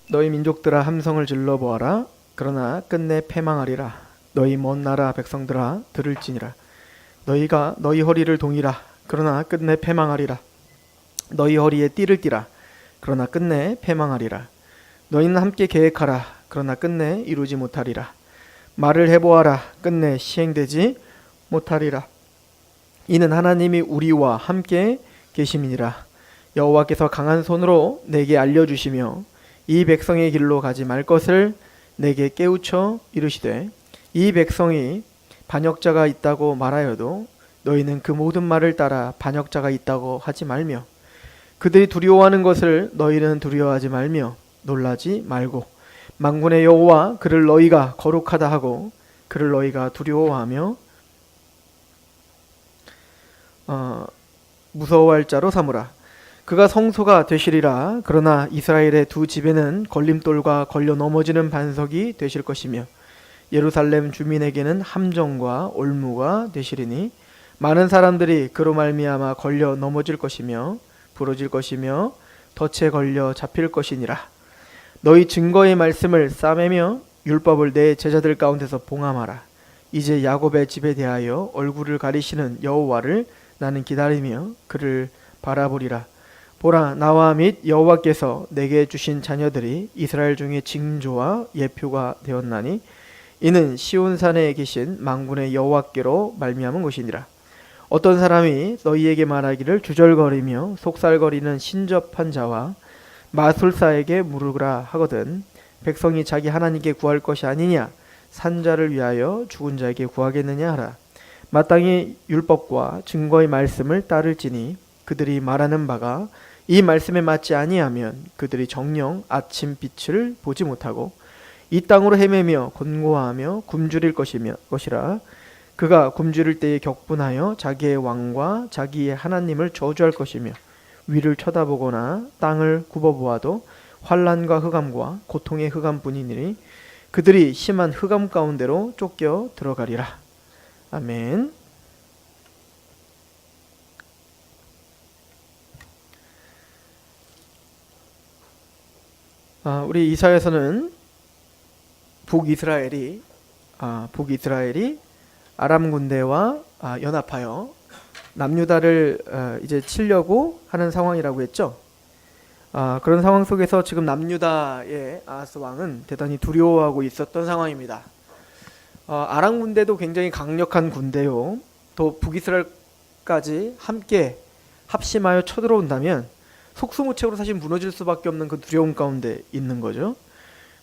너희 민족들아 함성을 질러 보아라. 그러나 끝내 패망하리라. 너희 먼 나라 백성들아 들을지니라. 너희가 너희 허리를 동이라. 그러나 끝내 패망하리라. 너희 허리에 띠를 띠라. 그러나 끝내 패망하리라. 너희는 함께 계획하라. 그러나 끝내 이루지 못하리라. 말을 해보아라. 끝내 시행되지 못하리라. 이는 하나님이 우리와 함께 계심이니라. 여호와께서 강한 손으로 내게 알려주시며 이 백성의 길로 가지 말 것을 내게 깨우쳐 이르시되, 이 백성이 반역자가 있다고 말하여도 너희는 그 모든 말을 따라 반역자가 있다고 하지 말며, 그들이 두려워하는 것을 너희는 두려워하지 말며 놀라지 말고, 만군의 여호와 그를 너희가 거룩하다 하고 그를 너희가 두려워하며 무서워할 자로 삼으라. 그가 성소가 되시리라. 그러나 이스라엘의 두 집에는 걸림돌과 걸려 넘어지는 반석이 되실 것이며 예루살렘 주민에게는 함정과 올무가 되시리니 많은 사람들이 그로 말미암아 걸려 넘어질 것이며 부러질 것이며 덫에 걸려 잡힐 것이니라. 너희 증거의 말씀을 싸매며 율법을 내 제자들 가운데서 봉함하라. 이제 야곱의 집에 대하여 얼굴을 가리시는 여호와를 나는 기다리며 그를 바라보리라. 보라, 나와 및 여호와께서 내게 주신 자녀들이 이스라엘 중에 징조와 예표가 되었나니 이는 시온산에 계신 만군의 여호와께로 말미암은 것이니라. 어떤 사람이 너희에게 말하기를 주절거리며 속살거리는 신접한 자와 마술사에게 물으라 하거든 백성이 자기 하나님께 구할 것이 아니냐, 산자를 위하여 죽은 자에게 구하겠느냐 하라. 마땅히 율법과 증거의 말씀을 따를지니 그들이 말하는 바가 이 말씀에 맞지 아니하면 그들이 정녕 아침 빛을 보지 못하고 이 땅으로 헤매며 곤고하며 굶주릴 것이라. 그가 굶주릴 때에 격분하여 자기의 왕과 자기의 하나님을 저주할 것이며 위를 쳐다보거나 땅을 굽어보아도 환난과 흑암과 고통의 흑암뿐이니 그들이 심한 흑암 가운데로 쫓겨 들어가리라. 아멘. 우리 이사야서는 북이스라엘이 아람 군대와 연합하여 남유다를 이제 치려고 하는 상황이라고 했죠. 그런 상황 속에서 지금 남유다의 아하스 왕은 대단히 두려워하고 있었던 상황입니다. 아람 군대도 굉장히 강력한 군대요. 또 북이스라엘까지 함께 합심하여 쳐들어온다면 속수무책으로 사실 무너질 수밖에 없는 그 두려움 가운데 있는 거죠.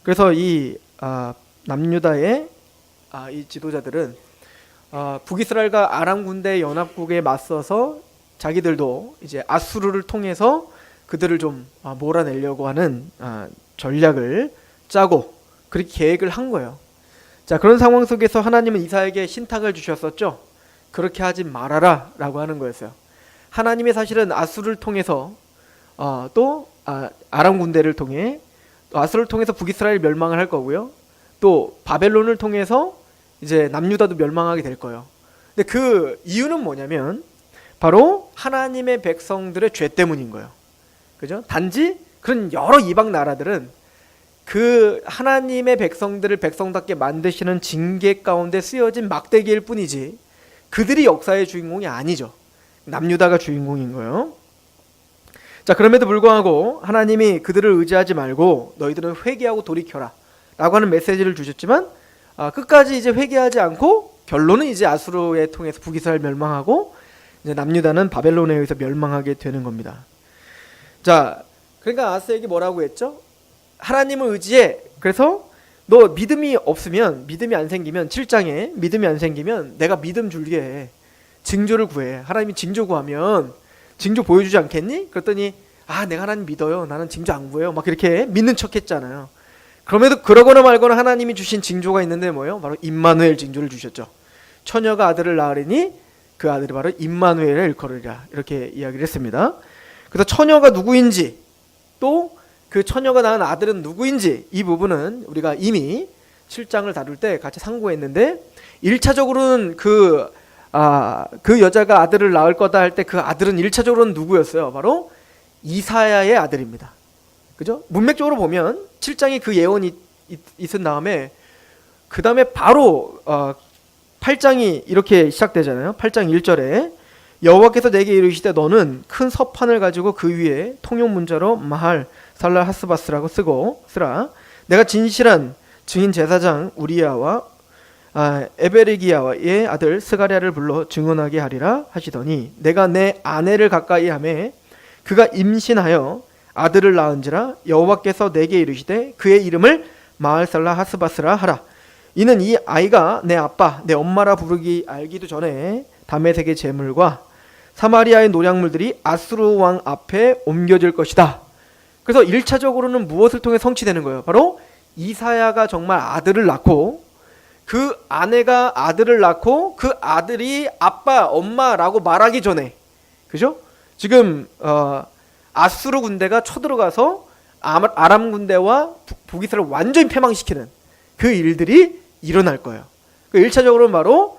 그래서 이 남유다의 이 지도자들은 북이스라엘과 아람 군대 연합국에 맞서서 자기들도 이제 아수르를 통해서 그들을 좀 몰아내려고 하는 전략을 짜고 그렇게 계획을 한 거예요. 자, 그런 상황 속에서 하나님은 이사야에게 신탁을 주셨었죠. 그렇게 하지 말아라 라고 하는 거였어요. 하나님이 사실은 아수르를 통해서 또 아람 군대를 통해 아수르를 통해서 북이스라엘 멸망을 할 거고요. 또 바벨론을 통해서 이제 남유다도 멸망하게 될 거예요. 근데 그 이유는 뭐냐면 바로 하나님의 백성들의 죄 때문인 거예요. 그죠? 단지 그런 여러 이방 나라들은 그 하나님의 백성들을 백성답게 만드시는 징계 가운데 쓰여진 막대기일 뿐이지 그들이 역사의 주인공이 아니죠. 남유다가 주인공인 거예요. 자, 그럼에도 불구하고 하나님이 그들을 의지하지 말고 너희들은 회개하고 돌이켜라 라고 하는 메시지를 주셨지만 끝까지 이제 회개하지 않고 결론은 이제 아수르에 통해서 북이스라엘 멸망하고 이제 남유다는 바벨론에 의해서 멸망하게 되는 겁니다. 자, 그러니까 아하스에게 뭐라고 했죠? 하나님을 의지해. 그래서 너 믿음이 없으면, 믿음이 안 생기면, 7장에 믿음이 안 생기면 내가 믿음 줄게 해. 징조를 구해. 하나님이 징조 구하면 징조 보여주지 않겠니? 그랬더니 내가 하나님 믿어요. 나는 징조 안 구해요. 막 이렇게 믿는 척 했잖아요. 그럼에도 그러거나 말거나 하나님이 주신 징조가 있는데 뭐예요? 바로 임마누엘 징조를 주셨죠. 처녀가 아들을 낳으리니 그 아들이 바로 임마누엘을 일컬으리라. 이렇게 이야기를 했습니다. 그래서 처녀가 누구인지 또 그 처녀가 낳은 아들은 누구인지 이 부분은 우리가 이미 7장을 다룰 때 같이 상고했는데 1차적으로는 그 여자가 아들을 낳을 거다 할 때 그 아들은 1차적으로는 누구였어요? 바로 이사야의 아들입니다. 그죠? 문맥적으로 보면 7장에 그 예언이 있은 다음에 그 다음에 바로 8장이 이렇게 시작되잖아요. 8장 1절에 여호와께서 내게 이르시되 너는 큰 서판을 가지고 그 위에 통용 문자로 마할 살랄 하스바스라고 쓰라. 내가 진실한 증인 제사장 우리야와 에베르기야의 아들 스가랴를 불러 증언하게 하리라 하시더니 내가 내 아내를 가까이 하매 그가 임신하여 아들을 낳은지라 여호와께서 내게 이르시되 그의 이름을 마할살라 하스바스라 하라. 이는 이 아이가 내 아빠 내 엄마라 부르기 알기도 전에 다메섹의 제물과 사마리아의 노략물들이 아수르 왕 앞에 옮겨질 것이다. 그래서 1차적으로는 무엇을 통해 성취되는 거예요? 바로 이사야가 정말 아들을 낳고 그 아내가 아들을 낳고 그 아들이 아빠 엄마라고 말하기 전에, 그죠? 지금 아수르 군대가 쳐들어가서 아람 군대와 북이스라엘을 완전히 패망시키는 그 일들이 일어날 거예요. 그 1차적으로는 바로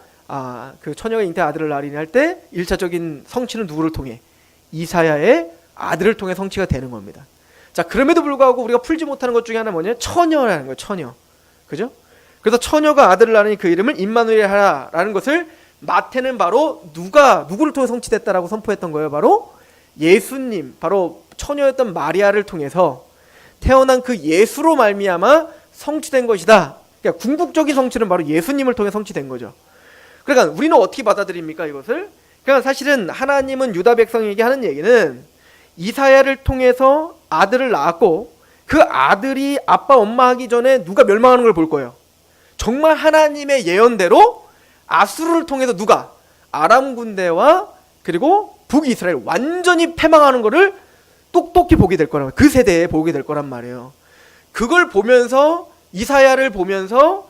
그 처녀가 잉태 아들을 낳으리니 할 때 1차적인 성취는 누구를 통해? 이사야의 아들을 통해 성취가 되는 겁니다. 자, 그럼에도 불구하고 우리가 풀지 못하는 것 중에 하나 뭐냐? 처녀라는 거예요. 처녀. 그죠? 그래서 처녀가 아들을 낳으니 그 이름을 임마누엘 하라라는 것을 마태는 바로 누구를 통해 성취됐다라고 선포했던 거예요. 바로 예수님, 바로 처녀였던 마리아를 통해서 태어난 그 예수로 말미암아 성취된 것이다. 그러니까 궁극적인 성취는 바로 예수님을 통해 성취된 거죠. 그러니까 우리는 어떻게 받아들입니까, 이것을? 그러니까 사실은 하나님은 유다 백성에게 하는 얘기는 이사야를 통해서 아들을 낳았고 그 아들이 아빠 엄마 하기 전에 누가 멸망하는 걸 볼 거예요. 정말 하나님의 예언대로 아수르를 통해서 누가? 아람 군대와 그리고 북이스라엘 완전히 패망하는 거를 똑똑히 보게 될 거란 말이에요. 그 세대에 보게 될 거란 말이에요. 그걸 보면서 이사야를 보면서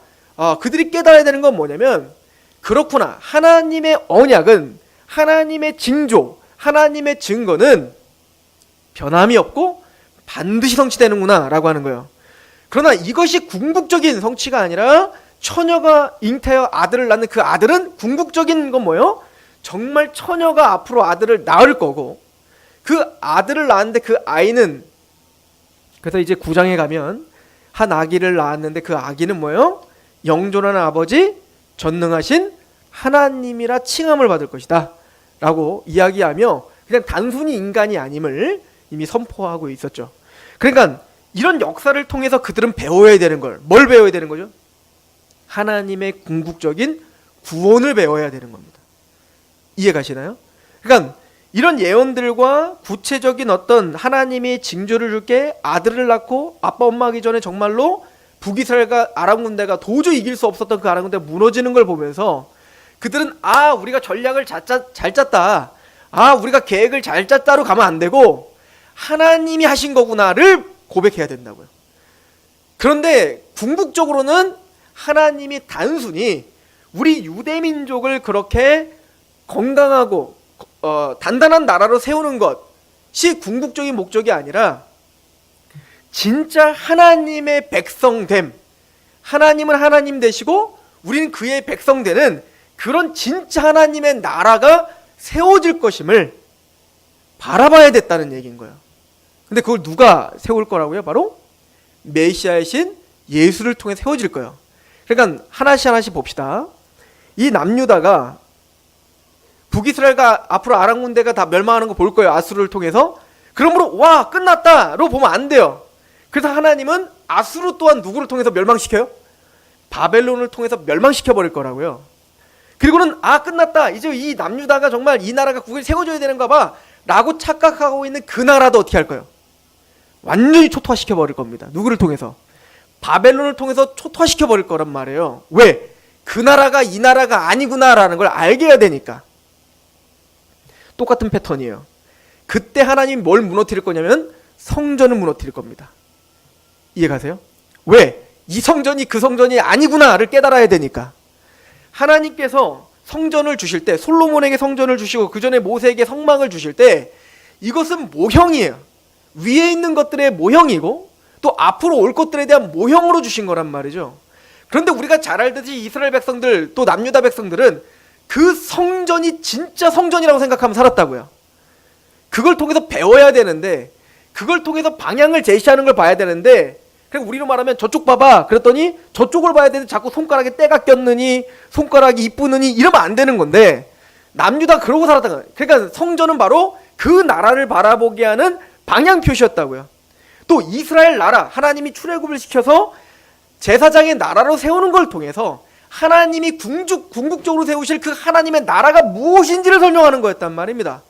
그들이 깨달아야 되는 건 뭐냐면, 그렇구나, 하나님의 언약은, 하나님의 징조, 하나님의 증거는 변함이 없고 반드시 성취되는구나 라고 하는 거예요. 그러나 이것이 궁극적인 성취가 아니라 처녀가 잉태하여 아들을 낳는 그 아들은 궁극적인 건 뭐예요? 정말 처녀가 앞으로 아들을 낳을 거고, 그 아들을 낳았는데 그 아이는, 그래서 이제 9장에 가면 한 아기를 낳았는데 그 아기는 뭐예요? 영존하는 아버지 전능하신 하나님이라 칭함을 받을 것이다 라고 이야기하며 그냥 단순히 인간이 아님을 이미 선포하고 있었죠. 그러니까 이런 역사를 통해서 그들은 배워야 되는 걸, 뭘 배워야 되는 거죠? 하나님의 궁극적인 구원을 배워야 되는 겁니다. 이해 가시나요? 그러니까 이런 예언들과 구체적인 어떤 하나님이 징조를 줄게 아들을 낳고 아빠 엄마 하기 전에 정말로 북이스라엘과 아람 군대가 도저히 이길 수 없었던 그 아람 군대가 무너지는 걸 보면서 그들은 우리가 전략을 잘 짰다, 우리가 계획을 잘 짰다로 가면 안 되고 하나님이 하신 거구나를 고백해야 된다고요. 그런데 궁극적으로는 하나님이 단순히 우리 유대민족을 그렇게 건강하고 단단한 나라로 세우는 것이 궁극적인 목적이 아니라 진짜 하나님의 백성됨, 하나님은 하나님 되시고 우리는 그의 백성 되는 그런 진짜 하나님의 나라가 세워질 것임을 바라봐야 됐다는 얘기인 거예요. 근데 그걸 누가 세울 거라고요? 바로 메시아이신 예수를 통해 세워질 거예요. 그러니까 하나씩 봅시다. 이 남유다가 북이스라엘과 앞으로 아람 군대가 다 멸망하는 거 볼 거예요. 아수르를 통해서. 그러므로 와 끝났다로 보면 안 돼요. 그래서 하나님은 아수르 또한 누구를 통해서 멸망시켜요? 바벨론을 통해서 멸망시켜 버릴 거라고요. 그리고는 끝났다, 이제 이 남유다가 정말 이 나라가 국을 세워줘야 되는가 봐 라고 착각하고 있는 그 나라도 어떻게 할 거예요? 완전히 초토화시켜 버릴 겁니다. 누구를 통해서? 바벨론을 통해서 초토화시켜 버릴 거란 말이에요. 왜? 그 나라가 이 나라가 아니구나라는 걸 알게 해야 되니까. 똑같은 패턴이에요. 그때 하나님이 뭘 무너뜨릴 거냐면 성전을 무너뜨릴 겁니다. 이해가세요? 왜? 이 성전이 그 성전이 아니구나를 깨달아야 되니까. 하나님께서 성전을 주실 때, 솔로몬에게 성전을 주시고 그 전에 모세에게 성막을 주실 때 이것은 모형이에요. 위에 있는 것들의 모형이고 또 앞으로 올 것들에 대한 모형으로 주신 거란 말이죠. 그런데 우리가 잘 알듯이 이스라엘 백성들 또 남유다 백성들은 그 성전이 진짜 성전이라고 생각하면 살았다고요. 그걸 통해서 배워야 되는데 그걸 통해서 방향을 제시하는 걸 봐야 되는데, 그냥 우리로 말하면 저쪽 봐봐 그랬더니 저쪽을 봐야 되는데 자꾸 손가락에 때가 꼈느니 손가락이 이쁘느니 이러면 안 되는 건데, 남유다 그러고 살았던 거예요. 그러니까 성전은 바로 그 나라를 바라보게 하는 방향 표시였다고요. 또 이스라엘 나라, 하나님이 출애굽을 시켜서 제사장의 나라로 세우는 걸 통해서 하나님이 궁극적으로 세우실 그 하나님의 나라가 무엇인지를 설명하는 거였단 말입니다.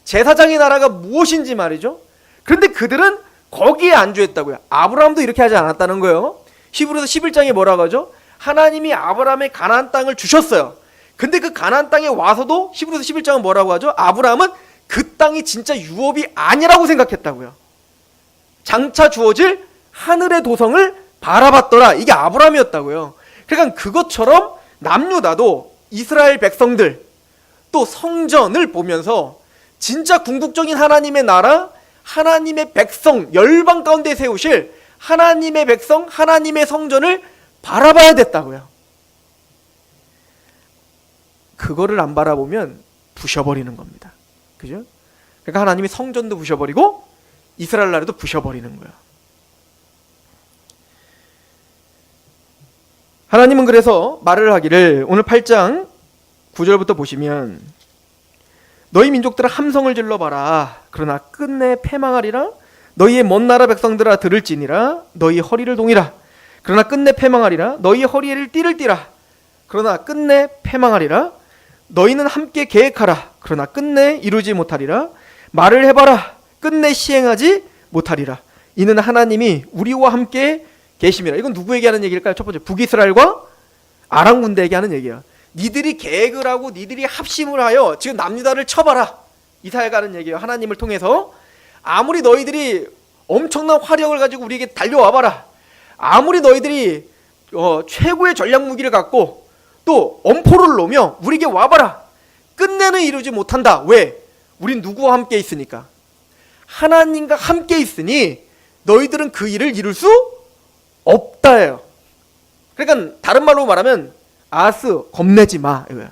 제사장의 나라가 무엇인지 말이죠. 그런데 그들은 거기에 안주했다고요. 아브라함도 이렇게 하지 않았다는 거예요. 히브리서 11장에 뭐라고 하죠? 하나님이 아브라함의 가나안 땅을 주셨어요. 근데 그 가나안 땅에 와서도 히브리서 11장은 뭐라고 하죠? 아브라함은 그 땅이 진짜 유업이 아니라고 생각했다고요. 장차 주어질 하늘의 도성을 바라봤더라. 이게 아브라함이었다고요. 그러니까 그것처럼 남유다도 이스라엘 백성들 또 성전을 보면서 진짜 궁극적인 하나님의 나라, 하나님의 백성, 열방 가운데 세우실 하나님의 백성, 하나님의 성전을 바라봐야 됐다고요. 그거를 안 바라보면 부셔버리는 겁니다. 그죠? 그러니까 하나님이 성전도 부셔버리고 이스라엘 나라도 부셔버리는 거예요. 하나님은 그래서 말을 하기를, 오늘 8장 9절부터 보시면, 너희 민족들아 함성을 질러봐라. 그러나 끝내 패망하리라. 너희의 먼 나라 백성들아 들을지니라. 너희 허리를 동이라. 그러나 끝내 패망하리라. 너희 허리를 띠를 띠라. 그러나 끝내 패망하리라. 너희는 함께 계획하라. 그러나 끝내 이루지 못하리라. 말을 해봐라. 끝내 시행하지 못하리라. 이는 하나님이 우리와 함께 계심이라. 이건 누구에게 하는 얘기일까요? 첫 번째, 북이스라엘과 아람 군대에게 하는 얘기야. 니들이 계획을 하고 니들이 합심을 하여 지금 남유다를 쳐봐라. 이사야가 하는 얘기예요. 하나님을 통해서 아무리 너희들이 엄청난 화력을 가지고 우리에게 달려와봐라. 아무리 너희들이 최고의 전략 무기를 갖고 또 엄포를 놓으며 우리에게 와봐라. 끝내는 이루지 못한다. 왜? 우린 누구와 함께 있으니까. 하나님과 함께 있으니 너희들은 그 일을 이룰 수 없다예요. 그러니까 다른 말로 말하면 아스 겁내지 마 이거야.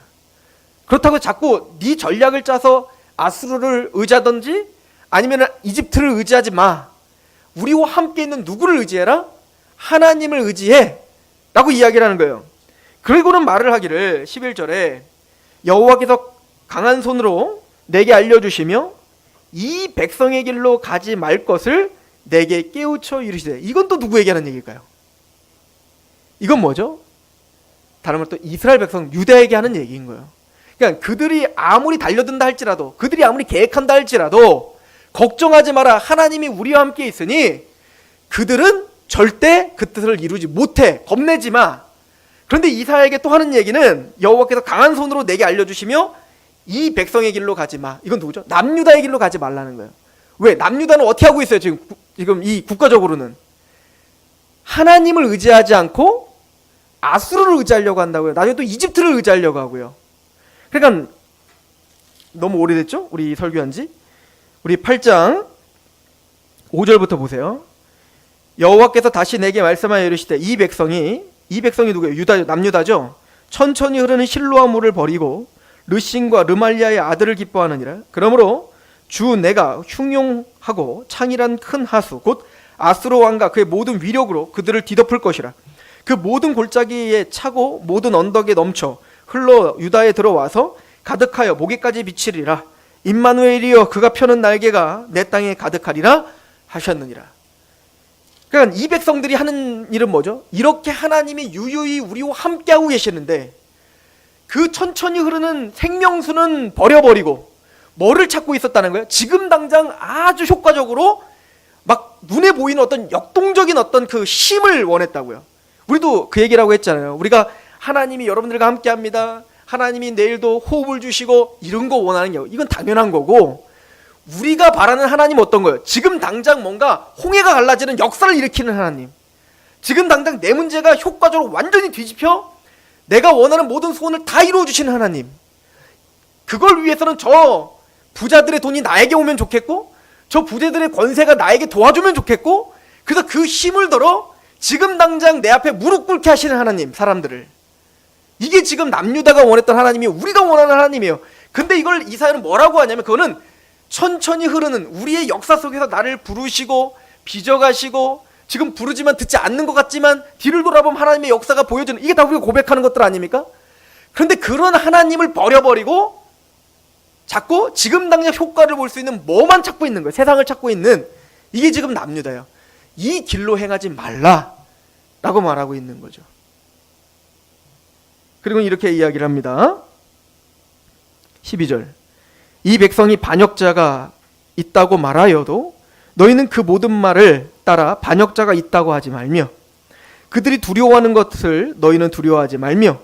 그렇다고 자꾸 네 전략을 짜서 아스루를 의지하든지 아니면 이집트를 의지하지 마. 우리와 함께 있는 누구를 의지해라? 하나님을 의지해 라고 이야기를 하는 거예요. 그리고는 말을 하기를 11절에 여호와께서 강한 손으로 내게 알려주시며 이 백성의 길로 가지 말 것을 내게 깨우쳐 이르시되. 이건 또 누구에게 하는 얘기일까요? 이건 뭐죠? 다른 말로 또 이스라엘 백성 유다에게 하는 얘기인 거예요. 그러니까 그들이 아무리 달려든다 할지라도, 그들이 아무리 계획한다 할지라도 걱정하지 마라. 하나님이 우리와 함께 있으니 그들은 절대 그 뜻을 이루지 못해. 겁내지 마. 그런데 이사야에게 또 하는 얘기는 여호와께서 강한 손으로 내게 알려주시며 이 백성의 길로 가지 마. 이건 누구죠? 남유다의 길로 가지 말라는 거예요. 왜? 남유다는 어떻게 하고 있어요? 지금 이 국가적으로는 하나님을 의지하지 않고 아수르를 의지하려고 한다고요. 나중에 또 이집트를 의지하려고 하고요. 그러니까 너무 오래됐죠? 우리 설교한 지. 우리 8장 5절부터 보세요. 여호와께서 다시 내게 말씀하여 이르시되 이 백성이 누구예요? 유다, 남유다죠. 천천히 흐르는 실로아 물을 버리고 르신과 르말리아의 아들을 기뻐하느니라. 그러므로 주 내가 흉용하고 창이란 큰 하수 곧 아수르 왕과 그의 모든 위력으로 그들을 뒤덮을 것이라. 그 모든 골짜기에 차고 모든 언덕에 넘쳐 흘러 유다에 들어와서 가득하여 목에까지 비치리라. 임마누엘이여 그가 펴는 날개가 내 땅에 가득하리라 하셨느니라. 그러니까 이 백성들이 하는 일은 뭐죠? 이렇게 하나님이 유유히 우리와 함께하고 계시는데 그 천천히 흐르는 생명수는 버려버리고 뭐를 찾고 있었다는 거예요? 지금 당장 아주 효과적으로 막 눈에 보이는 어떤 역동적인 어떤 그 힘을 원했다고요. 우리도 그 얘기라고 했잖아요. 우리가 하나님이 여러분들과 함께합니다. 하나님이 내일도 호흡을 주시고 이런 거 원하는 게 이건 당연한 거고, 우리가 바라는 하나님 어떤 거예요? 지금 당장 뭔가 홍해가 갈라지는 역사를 일으키는 하나님. 지금 당장 내 문제가 효과적으로 완전히 뒤집혀 내가 원하는 모든 소원을 다 이루어주시는 하나님. 그걸 위해서는 저 부자들의 돈이 나에게 오면 좋겠고 저 부자들의 권세가 나에게 도와주면 좋겠고, 그래서 그 힘을 들어 지금 당장 내 앞에 무릎 꿇게 하시는 하나님, 사람들을. 이게 지금 남유다가 원했던 하나님이에요. 우리가 원하는 하나님이에요. 근데 이걸 이사야는 뭐라고 하냐면 그거는 천천히 흐르는 우리의 역사 속에서 나를 부르시고 빚어가시고 지금 부르지만 듣지 않는 것 같지만 뒤를 돌아보면 하나님의 역사가 보여주는, 이게 다 우리가 고백하는 것들 아닙니까? 그런데 그런 하나님을 버려버리고 자꾸 지금 당장 효과를 볼 수 있는 뭐만 찾고 있는 거예요. 세상을 찾고 있는, 이게 지금 남유다예요. 이 길로 행하지 말라라고 말하고 있는 거죠. 그리고 이렇게 이야기를 합니다. 12절, 이 백성이 반역자가 있다고 말하여도 너희는 그 모든 말을 따라 반역자가 있다고 하지 말며 그들이 두려워하는 것을 너희는 두려워하지 말며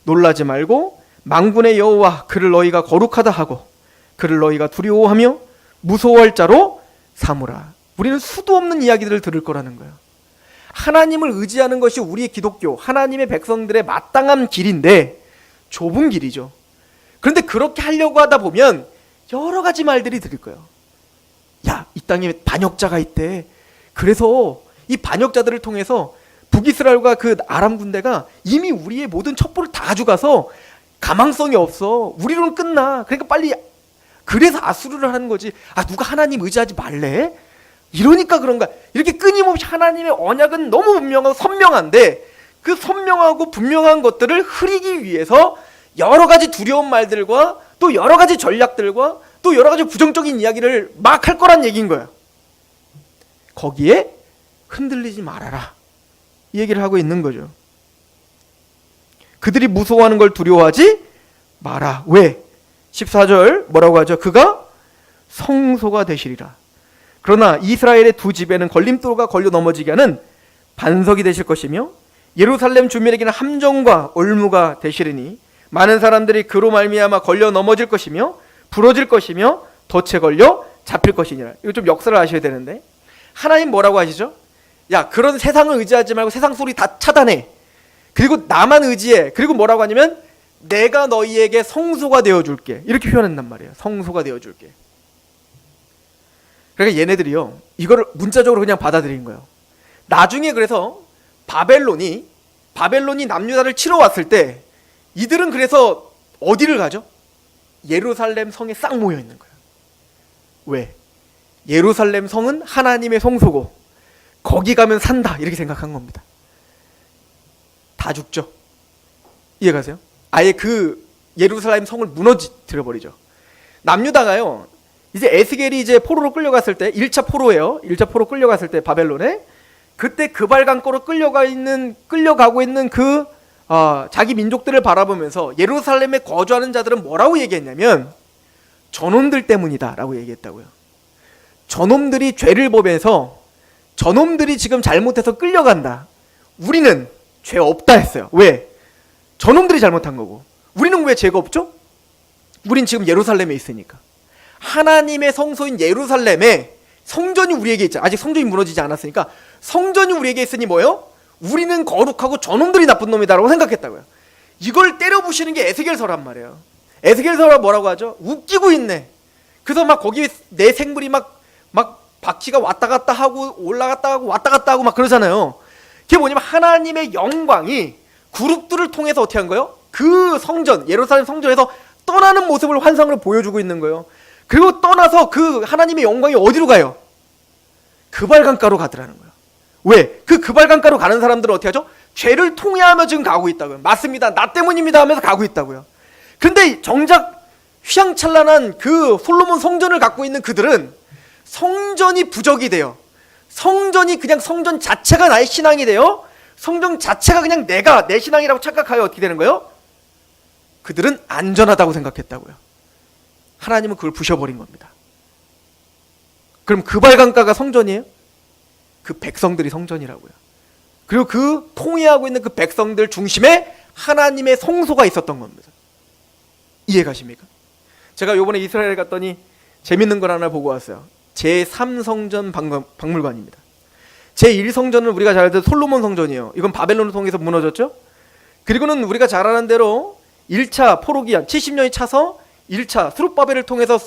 놀라지 말고 만군의 여호와 그를 너희가 거룩하다 하고 그를 너희가 두려워하며 무서워할 자로 삼으라. 우리는 수도 없는 이야기들을 들을 거라는 거예요. 하나님을 의지하는 것이 우리의 기독교, 하나님의 백성들의 마땅한 길인데 좁은 길이죠. 그런데 그렇게 하려고 하다 보면 여러 가지 말들이 들을 거예요. 야, 이 땅에 반역자가 있대. 그래서 이 반역자들을 통해서 북이스라엘과 그 아람 군대가 이미 우리의 모든 첩보를 다 가져가서 가망성이 없어. 우리로는 끝나. 그러니까 빨리, 그래서 아수르를 하는 거지. 아, 누가 하나님 의지하지 말래? 이러니까 그런가. 이렇게 끊임없이 하나님의 언약은 너무 분명하고 선명한데 그 선명하고 분명한 것들을 흐리기 위해서 여러 가지 두려운 말들과 또 여러 가지 전략들과 또 여러 가지 부정적인 이야기를 막 할 거란 얘기인 거예요. 거기에 흔들리지 말아라, 이 얘기를 하고 있는 거죠. 그들이 무서워하는 걸 두려워하지 마라. 왜? 14절 뭐라고 하죠? 그가 성소가 되시리라. 그러나 이스라엘의 두 집에는 걸림돌과 걸려 넘어지게 하는 반석이 되실 것이며 예루살렘 주민에게는 함정과 올무가 되시리니 많은 사람들이 그로 말미암아 걸려 넘어질 것이며 부러질 것이며 덫에 걸려 잡힐 것이니라. 이거 좀 역사를 아셔야 되는데, 하나님 뭐라고 하시죠? 야, 그런 세상을 의지하지 말고 세상 소리 다 차단해. 그리고 나만 의지해. 그리고 뭐라고 하냐면 내가 너희에게 성소가 되어줄게. 이렇게 표현한단 말이에요. 성소가 되어줄게. 그러니까 얘네들이요, 이거를 문자적으로 그냥 받아들인 거예요. 나중에 그래서 바벨론이 남유다를 치러 왔을 때 이들은 그래서 어디를 가죠? 예루살렘 성에 싹 모여 있는 거예요. 왜? 예루살렘 성은 하나님의 성소고 거기 가면 산다, 이렇게 생각한 겁니다. 다 죽죠. 이해가세요? 아예 그 예루살렘 성을 무너뜨려 버리죠. 남유다가요, 이제 에스겔이 이제 포로로 끌려갔을 때, 1차 포로예요. 1차 포로 끌려갔을 때 바벨론에, 그때 그발강가로 끌려가고 있는 그 자기 민족들을 바라보면서 예루살렘에 거주하는 자들은 뭐라고 얘기했냐면 저놈들 때문이다 라고 얘기했다고요. 저놈들이 죄를 범해서 저놈들이 지금 잘못해서 끌려간다. 우리는 죄 없다 했어요. 왜? 저놈들이 잘못한 거고. 우리는 왜 죄가 없죠? 우린 지금 예루살렘에 있으니까. 하나님의 성소인 예루살렘에 성전이 우리에게 있잖아. 아직 성전이 무너지지 않았으니까 성전이 우리에게 있으니 뭐예요? 우리는 거룩하고 저놈들이 나쁜 놈이다라고 생각했다고요. 이걸 때려부시는 게 에스겔서란 말이에요. 에스겔서가 뭐라고 하죠? 웃기고 있네. 그래서 막 거기 내 생물이 막 바퀴가 왔다 갔다 하고 올라갔다 하고 왔다 갔다 하고 막 그러잖아요. 그게 뭐냐면 하나님의 영광이 그룹들을 통해서 어떻게 한 거예요? 그 성전, 예루살렘 성전에서 떠나는 모습을 환상으로 보여주고 있는 거예요. 그리고 떠나서 그 하나님의 영광이 어디로 가요? 그발강가로 가더라는 거예요. 왜? 그 그발강가로 가는 사람들은 어떻게 하죠? 죄를 통회하며 지금 가고 있다고요. 맞습니다, 나 때문입니다 하면서 가고 있다고요. 근데 정작 휘황찬란한 그 솔로몬 성전을 갖고 있는 그들은 성전이 부적이 돼요. 성전이 그냥 성전 자체가 나의 신앙이 돼요. 성전 자체가 그냥 내 신앙이라고 착각하여 어떻게 되는 거예요? 그들은 안전하다고 생각했다고요. 하나님은 그걸 부셔버린 겁니다. 그럼 그발강가가 성전이에요? 그 백성들이 성전이라고요. 그리고 그 통회하고 있는 그 백성들 중심에 하나님의 성소가 있었던 겁니다. 이해 가십니까? 제가 요번에 이스라엘 갔더니 재밌는 걸 하나 보고 왔어요. 제3성전 박물관입니다. 제1성전은 우리가 잘 알던 솔로몬 성전이에요. 이건 바벨론을 통해서 무너졌죠. 그리고는 우리가 잘 아는 대로 1차 포로기한 70년이 차서 1차 수룹바벨을 통해서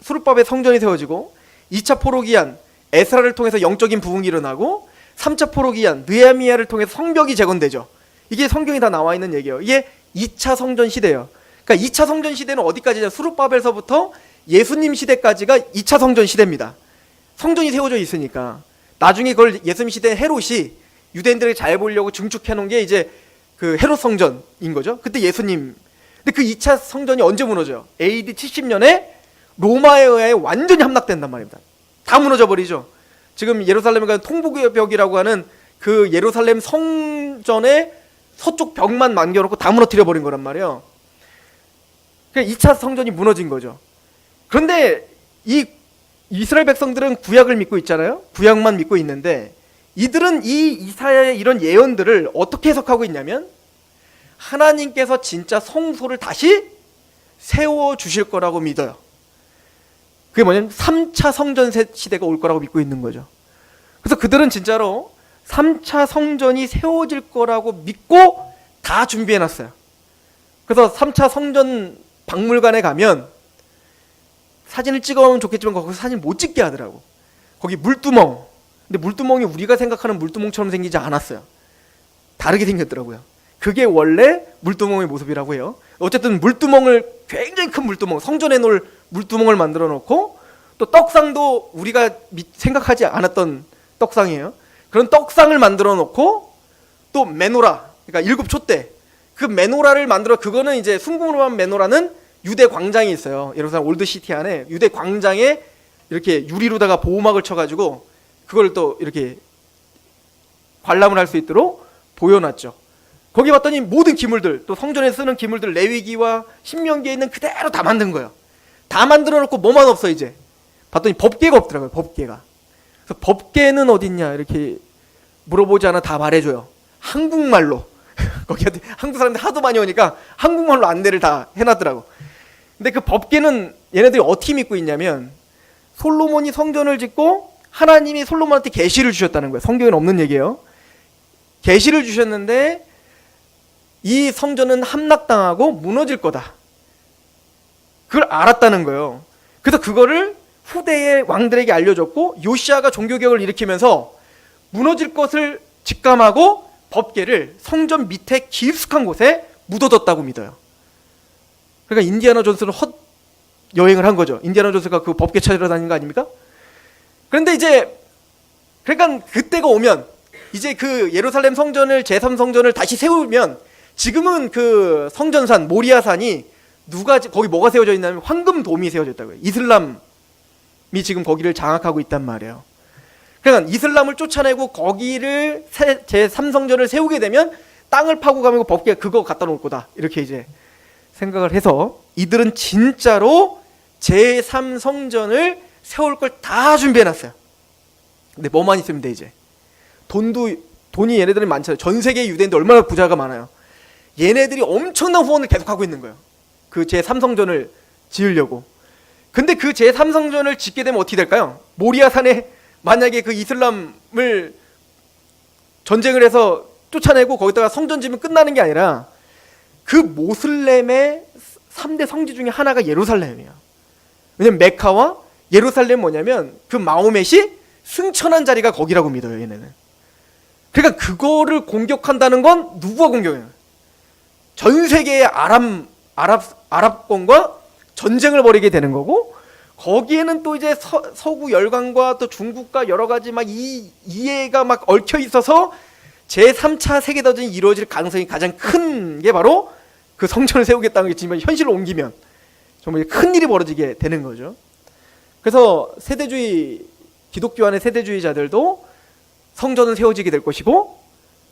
수룹바벨 성전이 세워지고 2차 포로기한 에스라를 통해서 영적인 부흥이 일어나고 3차 포로기한 느헤미야를 통해서 성벽이 재건되죠. 이게 성경이 다 나와 있는 얘기예요. 이게 2차 성전 시대예요. 그러니까 2차 성전 시대는 어디까지냐? 수룹바벨서부터 예수님 시대까지가 2차 성전 시대입니다. 성전이 세워져 있으니까. 나중에 그걸 예수님 시대 헤롯이 유대인들에게 잘 보려고 증축해 놓은 게 이제 그 헤롯 성전인 거죠. 그때 예수님. 근데 그 2차 성전이 언제 무너져요? AD 70년에 로마에 의해 완전히 함락된단 말입니다. 다 무너져 버리죠. 지금 예루살렘에 가는 통보벽이라고 하는 그 예루살렘 성전의 서쪽 벽만 남겨놓고 다 무너뜨려 버린 거란 말이에요. 그러니까 2차 성전이 무너진 거죠. 그런데 이 이스라엘 백성들은 구약을 믿고 있잖아요. 구약만 믿고 있는데 이들은 이 이사야의 이런 예언들을 어떻게 해석하고 있냐면 하나님께서 진짜 성소를 다시 세워주실 거라고 믿어요. 그게 뭐냐면 3차 성전 시대가 올 거라고 믿고 있는 거죠. 그래서 그들은 진짜로 3차 성전이 세워질 거라고 믿고 다 준비해놨어요. 그래서 3차 성전 박물관에 가면 사진을 찍어오면 좋겠지만 거기서 사진 못 찍게 하더라고. 거기 물두멍. 근데 물두멍이 우리가 생각하는 물두멍처럼 생기지 않았어요. 다르게 생겼더라고요. 그게 원래 물두멍의 모습이라고 해요. 어쨌든 물두멍을, 굉장히 큰 물두멍, 성전에 놓을 물두멍을 만들어 놓고, 또 떡상도 우리가 생각하지 않았던 떡상이에요. 그런 떡상을 만들어 놓고, 또 메노라, 그러니까 7촛대, 그 메노라를 만들어, 그거는 이제 순금으로만 메노라는 유대 광장이 있어요. 예루살렘 올드시티 안에 유대 광장에 이렇게 유리로다가 보호막을 쳐가지고 그걸 또 이렇게 관람을 할 수 있도록 보여놨죠. 거기 봤더니 모든 기물들, 또 성전에 쓰는 기물들, 레위기와 신명기에 있는 그대로 다 만든 거예요. 다 만들어 놓고 뭐만 없어 이제. 봤더니 법궤가 없더라고요. 법궤가. 그래서 법궤는 어딨냐 이렇게 물어보지 않아 다 말해줘요. 한국말로. 거기 한국 사람들 하도 많이 오니까 한국말로 안내를 다 해놨더라고. 근데 그 법궤는 얘네들이 어떻게 믿고 있냐면 솔로몬이 성전을 짓고 하나님이 솔로몬한테 계시를 주셨다는 거예요. 성경에는 없는 얘기예요. 계시를 주셨는데 이 성전은 함락당하고 무너질 거다. 그걸 알았다는 거예요. 그래서 그거를 후대의 왕들에게 알려줬고 요시아가 종교개혁을 일으키면서 무너질 것을 직감하고 법궤를 성전 밑에 깊숙한 곳에 묻어뒀다고 믿어요. 그러니까 인디아나 존스는 헛 여행을 한 거죠. 인디아나 존스가 그 법궤 찾으러 다닌 거 아닙니까? 그런데 이제 그러니까 그때가 오면 이제 그 예루살렘 성전을 제3성전을 다시 세우면 지금은 그 성전산 모리아산이 누가 거기 뭐가 세워져 있냐면 황금돔이 세워져 있다고요. 이슬람이 지금 거기를 장악하고 있단 말이에요. 그러니까 이슬람을 쫓아내고 거기를 제3성전을 세우게 되면 땅을 파고 가면 법궤 그거 갖다 놓을 거다. 이렇게 이제 생각을 해서 이들은 진짜로 제3성전을 세울 걸 다 준비해놨어요. 근데 뭐만 있으면 돼 이제. 돈이 얘네들이 많잖아요. 전 세계 유대인들 얼마나 부자가 많아요. 얘네들이 엄청난 후원을 계속하고 있는 거예요. 그 제3성전을 지으려고. 근데 그 제3성전을 짓게 되면 어떻게 될까요? 모리아산에 만약에 그 이슬람을 전쟁을 해서 쫓아내고 거기다가 성전 지으면 끝나는 게 아니라 그 모슬렘의 3대 성지 중에 하나가 예루살렘이에요. 왜냐면 메카와 예루살렘 뭐냐면 그 마호멧이 승천한 자리가 거기라고 믿어요, 얘네는. 그러니까 그거를 공격한다는 건 누구가 공격해요? 전 세계의 아랍권과 전쟁을 벌이게 되는 거고, 거기에는 또 이제 서구 열강과 또 중국과 여러 가지 막 이해가 막 얽혀 있어서 제3차 세계대전이 이루어질 가능성이 가장 큰 게 바로 그 성전을 세우겠다는 게 지금 현실로 옮기면 정말 큰 일이 벌어지게 되는 거죠. 그래서 기독교 안의 세대주의자들도 성전은 세워지게 될 것이고,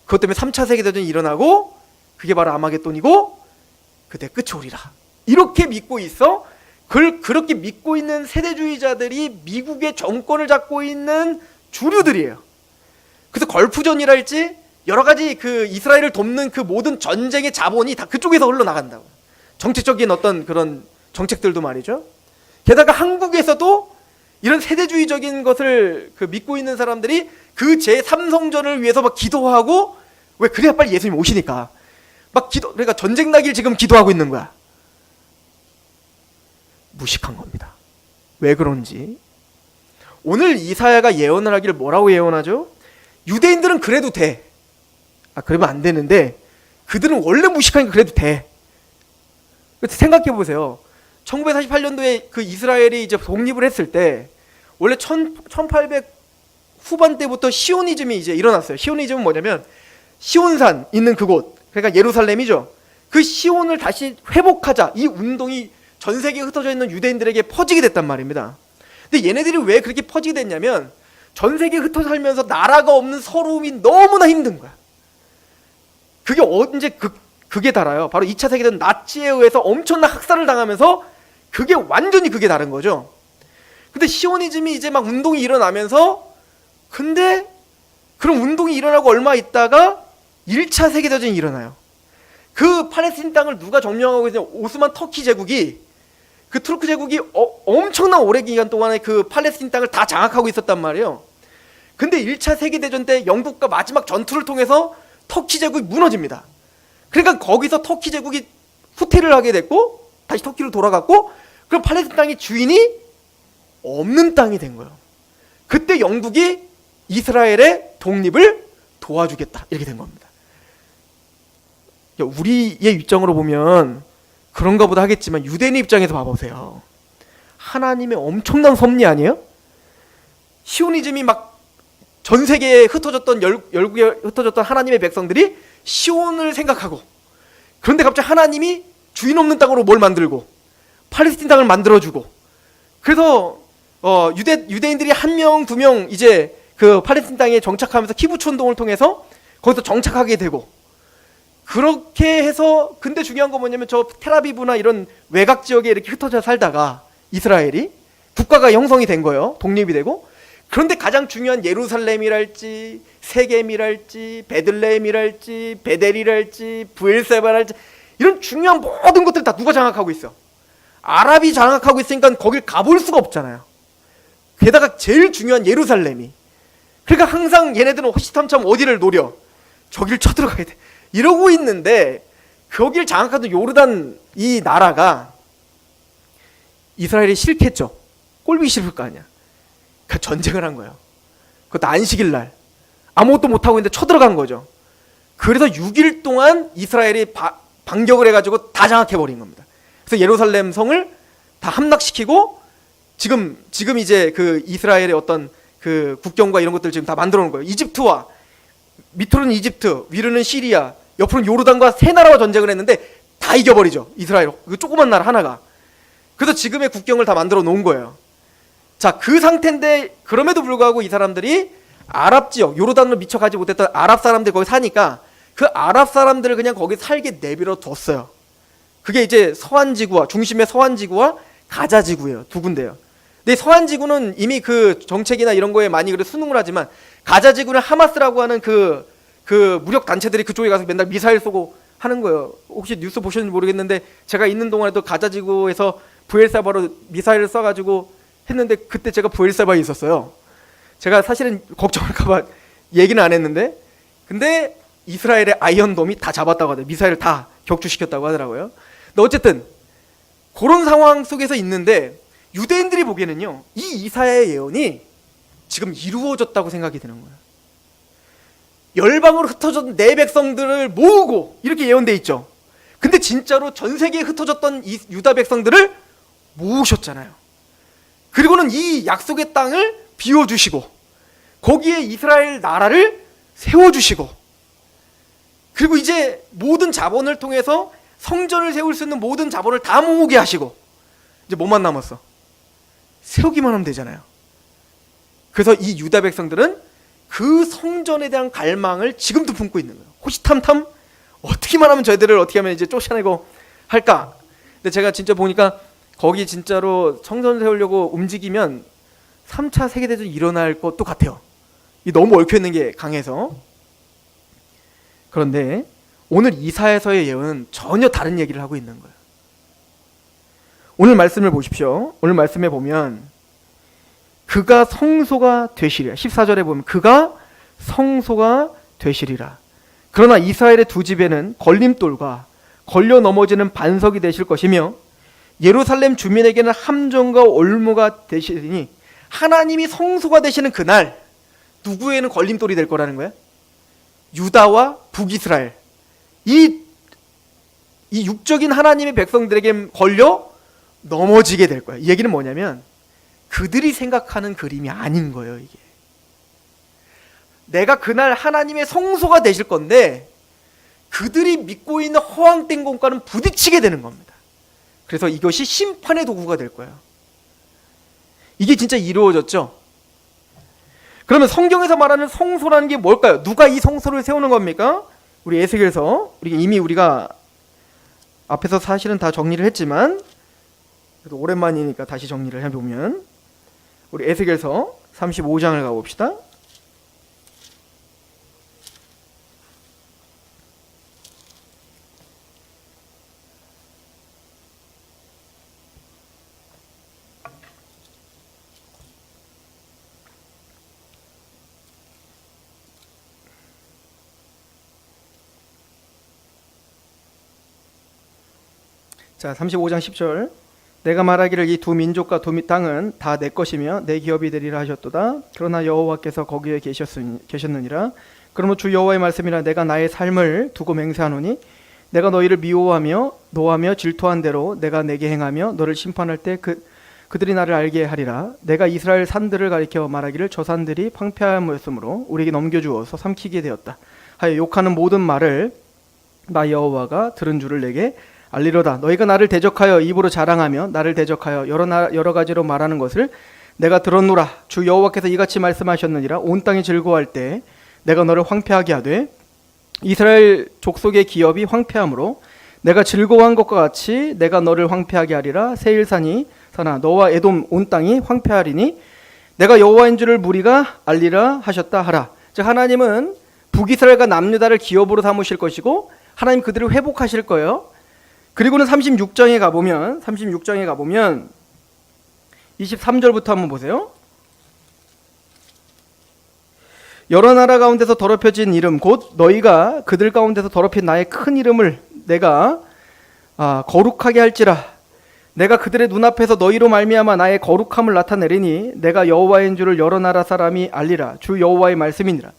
그것 때문에 3차 세계대전이 일어나고 그게 바로 아마겟돈이고 그때 끝이 오리라. 이렇게 믿고 있어. 그렇게 믿고 있는 세대주의자들이 미국의 정권을 잡고 있는 주류들이에요. 그래서 걸프전이랄지 여러 가지 그 이스라엘을 돕는 그 모든 전쟁의 자본이 다 그쪽에서 흘러나간다고. 정치적인 어떤 그런 정책들도 말이죠. 게다가 한국에서도 이런 세대주의적인 것을 그 믿고 있는 사람들이 그 제3성전을 위해서 막 기도하고, 왜 그래야 빨리 예수님 오시니까 막 그러니까 전쟁 나길 지금 기도하고 있는 거야. 무식한 겁니다. 왜 그런지. 오늘 이사야가 예언을 하기를 뭐라고 예언하죠? 유대인들은 그래도 돼. 그러면 안 되는데 그들은 원래 무식하니까 그래도 돼. 생각해 보세요. 1948년도에 그 이스라엘이 이제 독립을 했을 때 원래 1800 후반 때부터 시오니즘이 이제 일어났어요. 시오니즘은 뭐냐면 시온산 있는 그곳, 그러니까 예루살렘이죠. 그 시온을 다시 회복하자, 이 운동이 전 세계에 흩어져 있는 유대인들에게 퍼지게 됐단 말입니다. 근데 얘네들이 왜 그렇게 퍼지게 됐냐면 전 세계에 흩어져 살면서 나라가 없는 서러움이 너무나 힘든 거야. 그게 언제 그게 달아요. 바로 2차 세계대전 나치에 의해서 엄청난 학살을 당하면서 그게 완전히 그게 다른 거죠. 근데 시오니즘이 이제 막 운동이 일어나면서, 근데 그런 운동이 일어나고 얼마 있다가 1차 세계대전이 일어나요. 그 팔레스틴 땅을 누가 점령하고 있냐? 오스만 터키 제국이, 그 투르크 제국이 엄청난 오랜 기간 동안에 그 팔레스틴 땅을 다 장악하고 있었단 말이에요. 근데 1차 세계대전 때 영국과 마지막 전투를 통해서 터키 제국이 무너집니다. 그러니까 거기서 터키 제국이 후퇴를 하게 됐고 다시 터키로 돌아갔고, 그럼 팔레스틴 땅의 주인이 없는 땅이 된 거예요. 그때 영국이 이스라엘의 독립을 도와주겠다, 이렇게 된 겁니다. 우리의 입장으로 보면 그런가 보다 하겠지만 유대인의 입장에서 봐보세요. 하나님의 엄청난 섭리 아니에요? 시오니즘이 막 전 세계에 흩어졌던 열국에 흩어졌던 하나님의 백성들이 시온을 생각하고, 그런데 갑자기 하나님이 주인 없는 땅으로 뭘 만들고 팔레스틴 땅을 만들어주고, 그래서 유대인들이 1명, 2명 이제 그 팔레스틴 땅에 정착하면서 키부츠 운동을 통해서 거기서 정착하게 되고, 그렇게 해서, 근데 중요한 건 뭐냐면 저 텔아비브나 이런 외곽 지역에 이렇게 흩어져 살다가 이스라엘이 국가가 형성이 된 거예요. 독립이 되고. 그런데 가장 중요한 예루살렘이랄지 세겜이랄지 베들레헴이랄지 베델이랄지 브엘세바랄지 이런 중요한 모든 것들 다 누가 장악하고 있어? 아랍이 장악하고 있으니까 거길 가볼 수가 없잖아요. 게다가 제일 중요한 예루살렘이, 그러니까 항상 얘네들은 호시탐탐 어디를 노려? 저길 쳐들어가야 돼, 이러고 있는데, 거길 장악하던 요르단 이 나라가 이스라엘이 싫겠죠. 꼴보기 싫을 거 아니야. 그러니까 전쟁을 한 거예요. 그것도 안식일 날 아무것도 못하고 있는데 쳐들어간 거죠. 그래서 6일 동안 이스라엘이 반격을 해가지고 다 장악해버린 겁니다. 그래서 예루살렘 성을 다 함락시키고, 지금 이제 그 이스라엘의 어떤 그 국경과 이런 것들 지금 다 만들어 놓은 거예요. 이집트와, 밑으로는 이집트, 위로는 시리아, 옆으로는 요르단과 세 나라와 전쟁을 했는데 다 이겨버리죠. 이스라엘 그 조그만 나라 하나가. 그래서 지금의 국경을 다 만들어 놓은 거예요. 자, 그 상태인데 그럼에도 불구하고 이 사람들이 아랍 지역, 요르단으로 미쳐 가지 못했던 아랍 사람들이 거기 사니까 그 아랍 사람들을 그냥 거기 살게 내버려 뒀어요. 그게 이제 서한 지구와, 중심의 서한 지구와 가자 지구예요. 두 군데예요. 근데 서한 지구는 이미 그 정책이나 이런 거에 많이 그래 순응을 하지만, 가자 지구는 하마스라고 하는 그 무력 단체들이 그쪽에 가서 맨날 미사일 쏘고 하는 거예요. 혹시 뉴스 보셨는지 모르겠는데, 제가 있는 동안에도 가자 지구에서 브엘사바로 미사일을 쏴가지고 했는데, 그때 제가 브엘사바에 있었어요. 제가 사실은 걱정할까봐 얘기는 안 했는데, 근데 이스라엘의 아이언돔이 다 잡았다고 하더라고요. 미사일을 다 격추시켰다고 하더라고요. 근데 어쨌든 그런 상황 속에서 있는데, 유대인들이 보기에는요, 이 이사야의 예언이 지금 이루어졌다고 생각이 드는 거예요. 열방으로 흩어졌던 내 백성들을 모으고, 이렇게 예언돼 있죠. 근데 진짜로 전 세계에 흩어졌던 이 유다 백성들을 모으셨잖아요. 그리고는 이 약속의 땅을 비워주시고, 거기에 이스라엘 나라를 세워주시고, 그리고 이제 모든 자본을 통해서 성전을 세울 수 있는 모든 자본을 다 모으게 하시고, 이제 뭐만 남았어? 세우기만 하면 되잖아요. 그래서 이 유다 백성들은 그 성전에 대한 갈망을 지금도 품고 있는 거예요. 호시탐탐 어떻게만 하면 저희들을 어떻게 하면 이제 쫓아내고 할까? 근데 제가 진짜 보니까 거기 진짜로 성전 세우려고 움직이면 3차 세계대전이 일어날 것도 같아요. 이 너무 얽혀있는 게 강해서. 그런데 오늘 이사야서의 예언은 전혀 다른 얘기를 하고 있는 거예요. 오늘 말씀을 보십시오. 오늘 말씀에 보면 그가 성소가 되시리라. 14절에 보면 그가 성소가 되시리라. 그러나 이스라엘의 두 집에는 걸림돌과 걸려 넘어지는 반석이 되실 것이며 예루살렘 주민에게는 함정과 올무가 되시리니, 하나님이 성소가 되시는 그날 누구에는 걸림돌이 될 거라는 거예요? 유다와 북이스라엘, 이 육적인 하나님의 백성들에게 걸려 넘어지게 될 거야. 이 얘기는 뭐냐면 그들이 생각하는 그림이 아닌 거예요. 이게 내가 그날 하나님의 성소가 되실 건데 그들이 믿고 있는 허황된 것과는 부딪히게 되는 겁니다. 그래서 이것이 심판의 도구가 될 거예요. 이게 진짜 이루어졌죠. 그러면 성경에서 말하는 성소라는 게 뭘까요? 누가 이 성소를 세우는 겁니까? 우리 에스겔서 이미 우리가 앞에서 사실은 다 정리를 했지만 그래도 오랜만이니까 다시 정리를 해보면 우리 에스겔서 35장을 가봅시다. 자, 35장 10절. 내가 말하기를 이 두 민족과 두 땅은 다 내 것이며 내 기업이 되리라 하셨도다. 그러나 여호와께서 거기에 계셨느니라. 그러므로 주 여호와의 말씀이라 내가 나의 삶을 두고 맹세하노니 내가 너희를 미워하며 노하며 질투한 대로 내가 내게 행하며 너를 심판할 때 그들이 나를 알게 하리라. 내가 이스라엘 산들을 가리켜 말하기를 저 산들이 황폐하였으므로 우리에게 넘겨주어서 삼키게 되었다 하여 욕하는 모든 말을 나 여호와가 들은 줄을 내게 알리로다. 너희가 나를 대적하여 입으로 자랑하며 나를 대적하여 여러 가지로 말하는 것을 내가 들었노라. 주 여호와께서 이같이 말씀하셨느니라. 온 땅이 즐거워할 때 내가 너를 황폐하게 하되 이스라엘 족속의 기업이 황폐함으로 내가 즐거워한 것과 같이 내가 너를 황폐하게 하리라. 세일산이 사나 너와 에돔 온 땅이 황폐하리니 내가 여호와인 줄을 무리가 알리라 하셨다 하라. 즉 하나님은 북이스라엘과 남유다를 기업으로 삼으실 것이고 하나님 그들을 회복하실 거예요. 그리고는 36장에 가보면 23절부터 한번 보세요. 여러 나라 가운데서 더럽혀진 이름 곧 너희가 그들 가운데서 더럽힌 나의 큰 이름을 내가 거룩하게 할지라. 내가 그들의 눈앞에서 너희로 말미암아 나의 거룩함을 나타내리니 내가 여호와인 줄을 여러 나라 사람이 알리라. 주 여호와의 말씀이니라.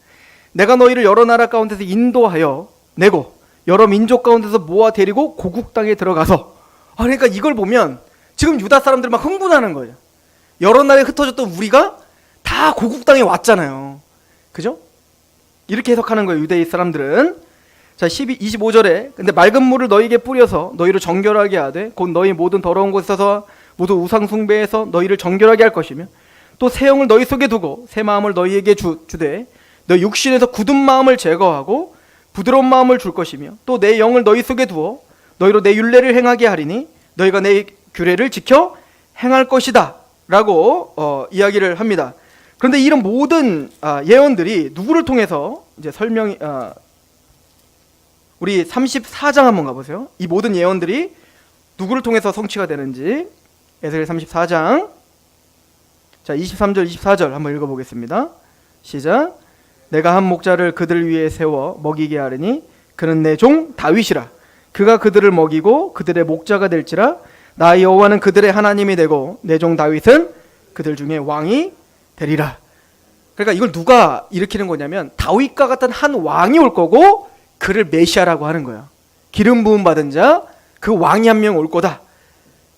내가 너희를 여러 나라 가운데서 인도하여 내고 여러 민족 가운데서 모아 데리고 고국 땅에 들어가서 그러니까 이걸 보면 지금 유다 사람들 막 흥분하는 거예요. 여러 나라에 흩어졌던 우리가 다 고국 땅에 왔잖아요. 그죠? 이렇게 해석하는 거예요. 유대인 사람들은. 자, 25절에 근데 맑은 물을 너희에게 뿌려서 너희를 정결하게 하되 곧 너희 모든 더러운 곳에서 모두 우상 숭배해서 너희를 정결하게 할 것이며 또 새 영을 너희 속에 두고 새 마음을 너희에게 주되 너희 육신에서 굳은 마음을 제거하고 부드러운 마음을 줄 것이며 또 내 영을 너희 속에 두어 너희로 내 율례를 행하게 하리니 너희가 내 규례를 지켜 행할 것이다 라고 이야기를 합니다. 그런데 이런 모든 예언들이 누구를 통해서 이제 설명이 우리 34장 한번 가보세요. 이 모든 예언들이 누구를 통해서 성취가 되는지 에스겔 34장 자 23절 24절 한번 읽어보겠습니다. 시작. 내가 한 목자를 그들 위에 세워 먹이게 하리니 그는 내 종 다윗이라. 그가 그들을 먹이고 그들의 목자가 될지라. 나 여호와는 그들의 하나님이 되고 내 종 다윗은 그들 중에 왕이 되리라. 그러니까 이걸 누가 일으키는 거냐면 다윗과 같은 한 왕이 올 거고 그를 메시아라고 하는 거예요. 기름 부음 받은 자, 그 왕이 한 명 올 거다.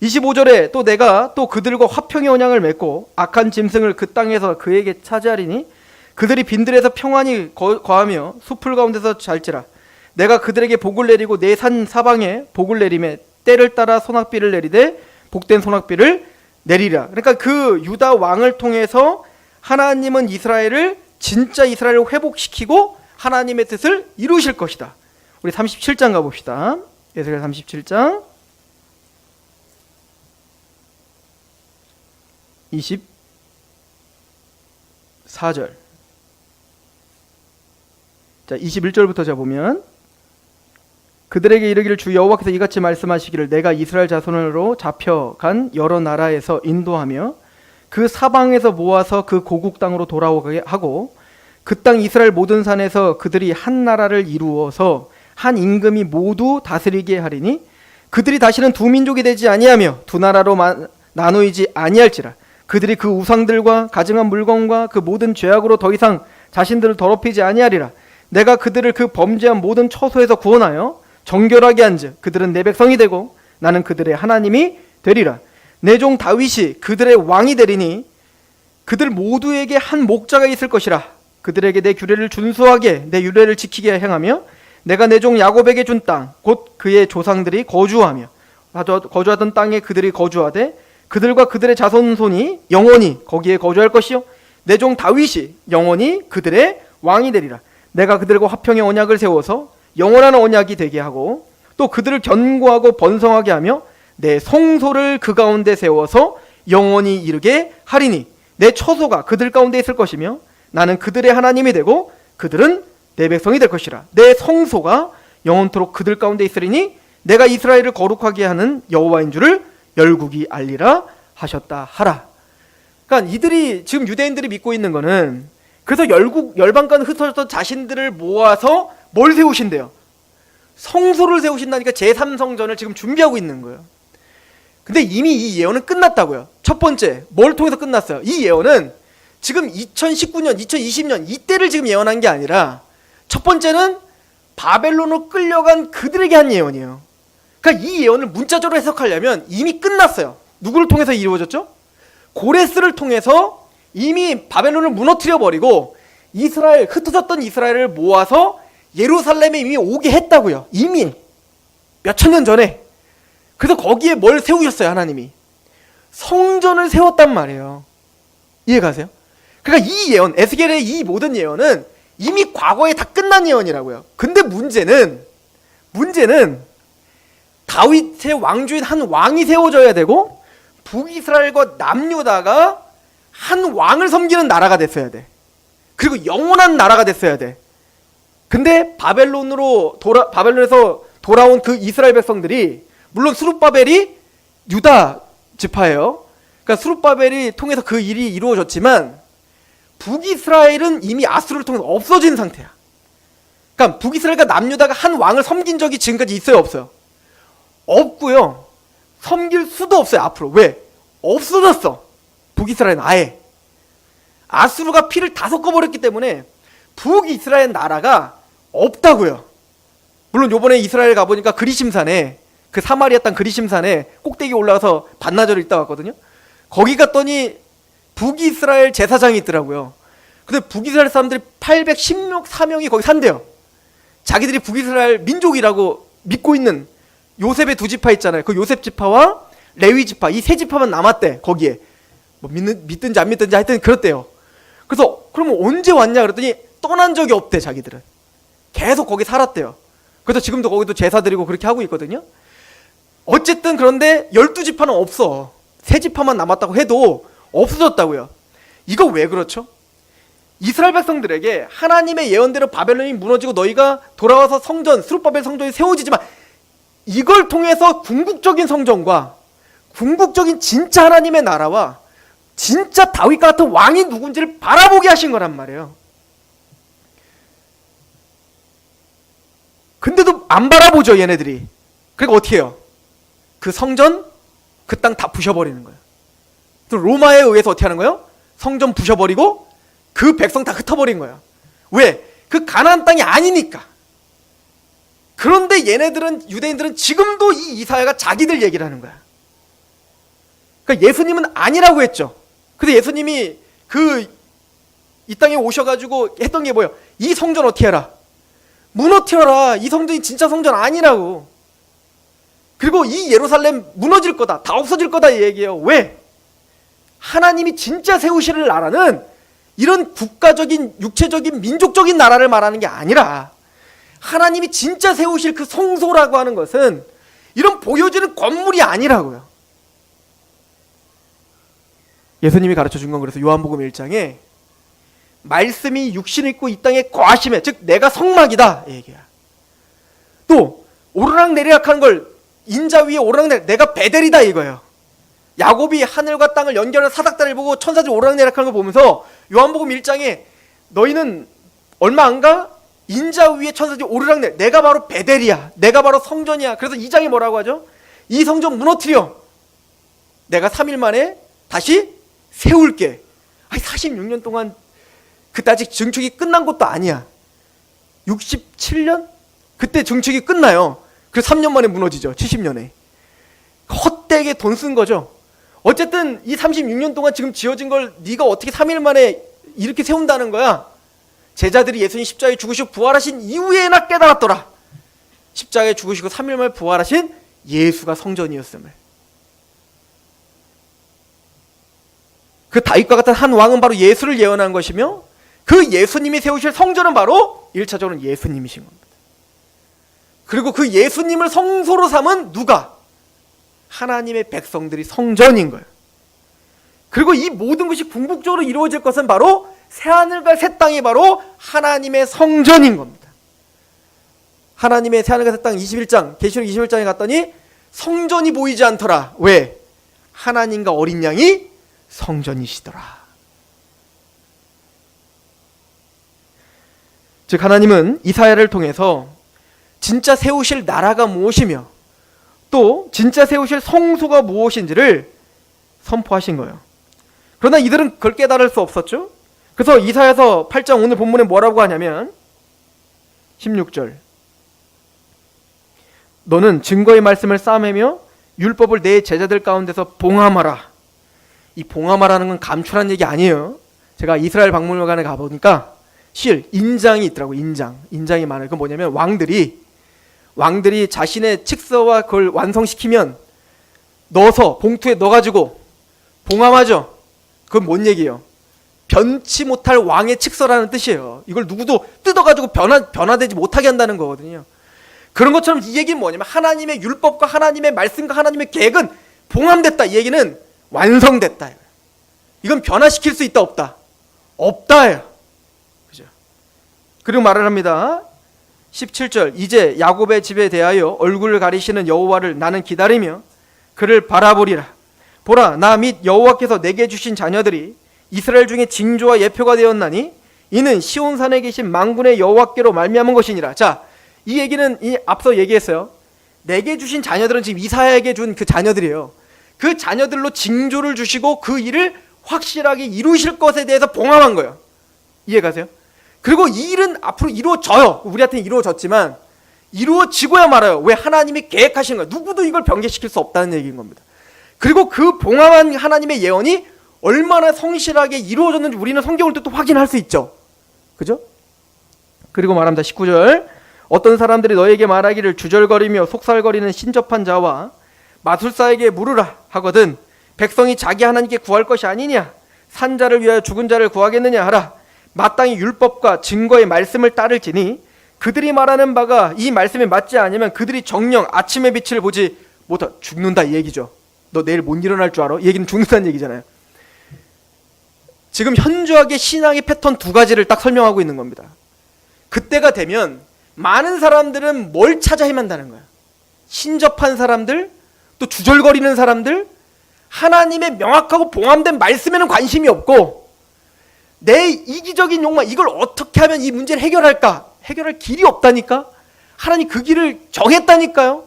25절에 또 내가 또 그들과 화평의 언약을 맺고 악한 짐승을 그 땅에서 그에게 차지하리니 그들이 빈들에서 평안히 거하며 숲풀 가운데서 잘지라. 내가 그들에게 복을 내리고 내 산 사방에 복을 내리매 때를 따라 소낙비를 내리되 복된 소낙비를 내리라. 그러니까 그 유다 왕을 통해서 하나님은 이스라엘을 진짜 이스라엘을 회복시키고 하나님의 뜻을 이루실 것이다. 우리 37장 가봅시다. 에스겔 37장 24절 자 21절부터 자 보면 그들에게 이르기를 주 여호와께서 이같이 말씀하시기를 내가 이스라엘 자손으로 잡혀간 여러 나라에서 인도하며 그 사방에서 모아서 그 고국 땅으로 돌아오게 하고 그 땅 이스라엘 모든 산에서 그들이 한 나라를 이루어서 한 임금이 모두 다스리게 하리니 그들이 다시는 두 민족이 되지 아니하며 두 나라로 나누이지 아니할지라. 그들이 그 우상들과 가증한 물건과 그 모든 죄악으로 더 이상 자신들을 더럽히지 아니하리라. 내가 그들을 그 범죄한 모든 처소에서 구원하여 정결하게 한즉 그들은 내 백성이 되고 나는 그들의 하나님이 되리라. 내 종 다윗이 그들의 왕이 되리니 그들 모두에게 한 목자가 있을 것이라. 그들에게 내 규례를 준수하게 내 율례를 지키게 행하며 내가 내 종 야곱에게 준 땅 곧 그의 조상들이 거주하던 땅에 그들이 거주하되 그들과 그들의 자손손이 영원히 거기에 거주할 것이요 내 종 다윗이 영원히 그들의 왕이 되리라. 내가 그들과 화평의 언약을 세워서 영원한 언약이 되게 하고 또 그들을 견고하고 번성하게 하며 내 성소를 그 가운데 세워서 영원히 이르게 하리니 내 처소가 그들 가운데 있을 것이며 나는 그들의 하나님이 되고 그들은 내 백성이 될 것이라. 내 성소가 영원토록 그들 가운데 있으리니 내가 이스라엘을 거룩하게 하는 여호와인 줄을 열국이 알리라 하셨다 하라. 그러니까 이들이 지금 유대인들이 믿고 있는 거는 그래서 열방간 흩어졌던 자신들을 모아서 뭘 세우신대요? 성소를 세우신다니까 제3성전을 지금 준비하고 있는 거예요. 근데 이미 이 예언은 끝났다고요. 첫 번째, 뭘 통해서 끝났어요? 이 예언은 지금 2019년, 2020년 이때를 지금 예언한 게 아니라 첫 번째는 바벨론으로 끌려간 그들에게 한 예언이에요. 그러니까 이 예언을 문자적으로 해석하려면 이미 끝났어요. 누구를 통해서 이루어졌죠? 고레스를 통해서 이미 바벨론을 무너뜨려 버리고 이스라엘, 흩어졌던 이스라엘을 모아서 예루살렘에 이미 오게 했다고요. 이미 몇천 년 전에. 그래서 거기에 뭘 세우셨어요? 하나님이 성전을 세웠단 말이에요. 이해가세요? 그러니까 이 예언, 에스겔의 이 모든 예언은 이미 과거에 다 끝난 예언이라고요. 근데 문제는 다윗의 왕조인 한 왕이 세워져야 되고 북이스라엘과 남유다가 한 왕을 섬기는 나라가 됐어야 돼. 그리고 영원한 나라가 됐어야 돼. 근데 바벨론에서 돌아온 그 이스라엘 백성들이, 물론 스룹바벨이 유다 지파예요. 그러니까 스룹바벨이 통해서 그 일이 이루어졌지만 북이스라엘은 이미 아수르를 통해서 없어진 상태야. 그러니까 북이스라엘과 남유다가 한 왕을 섬긴 적이 지금까지 있어요, 없어요? 없고요. 섬길 수도 없어요, 앞으로. 왜? 없어졌어. 북이스라엘은 아예. 아수르가 피를 다 섞어버렸기 때문에 북이스라엘 나라가 없다고요. 물론 요번에 이스라엘 가보니까 그리심산에, 그 사마리아 땅 그리심산에 꼭대기 올라가서 반나절을 있다 왔거든요. 거기 갔더니 북이스라엘 제사장이 있더라고요. 근데 북이스라엘 사람들이 814명이 거기 산대요. 자기들이 북이스라엘 민족이라고 믿고 있는 요셉의 두 지파 있잖아요. 그 요셉 지파와 레위 지파, 이 세 지파만 남았대. 거기에 뭐 믿든지 안 믿든지 하여튼 그렇대요. 그래서 그러면 언제 왔냐 그랬더니 떠난 적이 없대. 자기들은 계속 거기 살았대요. 그래서 지금도 거기도 제사 드리고 그렇게 하고 있거든요. 어쨌든 그런데 12지파는 없어. 세 지파만 남았다고 해도 없어졌다고요. 이거 왜 그렇죠? 이스라엘 백성들에게 하나님의 예언대로 바벨론이 무너지고 너희가 돌아와서 성전, 스룹바벨 성전이 세워지지만 이걸 통해서 궁극적인 성전과 궁극적인 진짜 하나님의 나라와 진짜 다윗과 같은 왕이 누군지를 바라보게 하신 거란 말이에요. 근데도 안 바라보죠, 얘네들이. 그러니까 어떻게 해요? 그 성전, 그 땅 다 부셔버리는 거예요. 또 로마에 의해서 어떻게 하는 거예요? 성전 부셔버리고 그 백성 다 흩어버린 거예요. 왜? 그 가나안 땅이 아니니까. 그런데 얘네들은, 유대인들은 지금도 이 이사야가 자기들 얘기를 하는 거야. 그러니까 예수님은 아니라고 했죠. 근데 예수님이 이 땅에 오셔가지고 했던 게 뭐예요? 이 성전 어떻게 해라? 무너뜨려라. 이 성전이 진짜 성전 아니라고. 그리고 이 예루살렘 무너질 거다. 다 없어질 거다. 이 얘기예요. 왜? 하나님이 진짜 세우실 나라는 이런 국가적인, 육체적인, 민족적인 나라를 말하는 게 아니라 하나님이 진짜 세우실 그 성소라고 하는 것은 이런 보여지는 건물이 아니라고요. 예수님이 가르쳐 준 건 그래서 요한복음 1장에 말씀이 육신을 입고 이 땅에 거하심에, 즉 내가 성막이다 이 얘기야. 또 오르락내리락 하는 걸, 인자 위에 오르락내리락, 내가 베델이다 이거예요. 야곱이 하늘과 땅을 연결하는 사닥다리를 보고 천사들이 오르락내리락 하는 걸 보면서 요한복음 1장에 너희는 얼마 안 가? 인자 위에 천사들이 오르락내리락, 내가 바로 베델이야, 내가 바로 성전이야. 그래서 2장에 뭐라고 하죠? 이 성전 무너뜨려 내가 3일 만에 다시 세울게. 아니 46년 동안 그때 아직 증축이 끝난 것도 아니야. 67년? 그때 증축이 끝나요. 그래서 3년 만에 무너지죠. 70년에. 헛되게 돈 쓴 거죠. 어쨌든 이 36년 동안 지금 지어진 걸 네가 어떻게 3일 만에 이렇게 세운다는 거야. 제자들이 예수님 십자가에 죽으시고 부활하신 이후에나 깨달았더라. 십자가에 죽으시고 3일 만에 부활하신 예수가 성전이었음을. 그 다윗과 같은 한 왕은 바로 예수를 예언한 것이며, 그 예수님이 세우실 성전은 바로 1차적으로는 예수님이신 겁니다. 그리고 그 예수님을 성소로 삼은 누가? 하나님의 백성들이 성전인 거예요. 그리고 이 모든 것이 궁극적으로 이루어질 것은 바로 새하늘과 새 땅이 바로 하나님의 성전인 겁니다. 하나님의 새하늘과 새 땅 21장, 계시록 21장에 갔더니 성전이 보이지 않더라. 왜? 하나님과 어린 양이 성전이시더라. 즉 하나님은 이사야를 통해서 진짜 세우실 나라가 무엇이며 또 진짜 세우실 성소가 무엇인지를 선포하신 거예요. 그러나 이들은 그걸 깨달을 수 없었죠. 그래서 이사야서 8장 오늘 본문에 뭐라고 하냐면 16절, 너는 증거의 말씀을 싸매며 율법을 내 제자들 가운데서 봉함하라. 이 봉함하라는 건 감출한 얘기 아니에요. 제가 이스라엘 박물관에 가보니까 인장이 있더라고요. 인장이 많아요. 그건 뭐냐면 왕들이 자신의 칙서와 그걸 완성시키면 넣어서 봉투에 넣어가지고 봉함하죠. 그건 뭔 얘기예요? 변치 못할 왕의 칙서라는 뜻이에요. 이걸 누구도 뜯어가지고 변화되지 못하게 한다는 거거든요. 그런 것처럼 이 얘기는 뭐냐면 하나님의 율법과 하나님의 말씀과 하나님의 계획은 봉함됐다. 이 얘기는 완성됐다. 이건 변화시킬 수 있다 없다? 없다예요. 그죠? 그리고 말을 합니다. 17절, 이제 야곱의 집에 대하여 얼굴을 가리시는 여호와를 나는 기다리며 그를 바라보리라. 보라, 나 및 여호와께서 내게 주신 자녀들이 이스라엘 중에 징조와 예표가 되었나니 이는 시온산에 계신 만군의 여호와께로 말미암은 것이니라. 자, 이 얘기는 앞서 얘기했어요. 내게 주신 자녀들은 지금 이사야에게 준 그 자녀들이에요. 그 자녀들로 징조를 주시고 그 일을 확실하게 이루실 것에 대해서 봉함한 거예요. 이해가세요? 그리고 이 일은 앞으로 이루어져요. 우리한테는 이루어졌지만 이루어지고야 말아요. 왜? 하나님이 계획하신 거예요. 누구도 이걸 변개시킬 수 없다는 얘기인 겁니다. 그리고 그 봉함한 하나님의 예언이 얼마나 성실하게 이루어졌는지 우리는 성경을 또 확인할 수 있죠. 그죠? 그리고 말합니다. 19절, 어떤 사람들이 너에게 말하기를 주절거리며 속살거리는 신접한 자와 마술사에게 물으라 하거든 백성이 자기 하나님께 구할 것이 아니냐? 산 자를 위하여 죽은 자를 구하겠느냐 하라. 마땅히 율법과 증거의 말씀을 따를지니 그들이 말하는 바가 이 말씀에 맞지 않으면 그들이 정녕 아침의 빛을 보지 못하. 죽는다 이 얘기죠. 너 내일 못 일어날 줄 알아? 이 얘기는 죽는다는 얘기잖아요. 지금 현저하게 신앙의 패턴 두 가지를 딱 설명하고 있는 겁니다. 그때가 되면 많은 사람들은 뭘 찾아 헤맨다는 거야. 신접한 사람들, 또 주절거리는 사람들, 하나님의 명확하고 봉함된 말씀에는 관심이 없고 내 이기적인 욕망, 이걸 어떻게 하면 이 문제를 해결할까? 해결할 길이 없다니까? 하나님 그 길을 정했다니까요?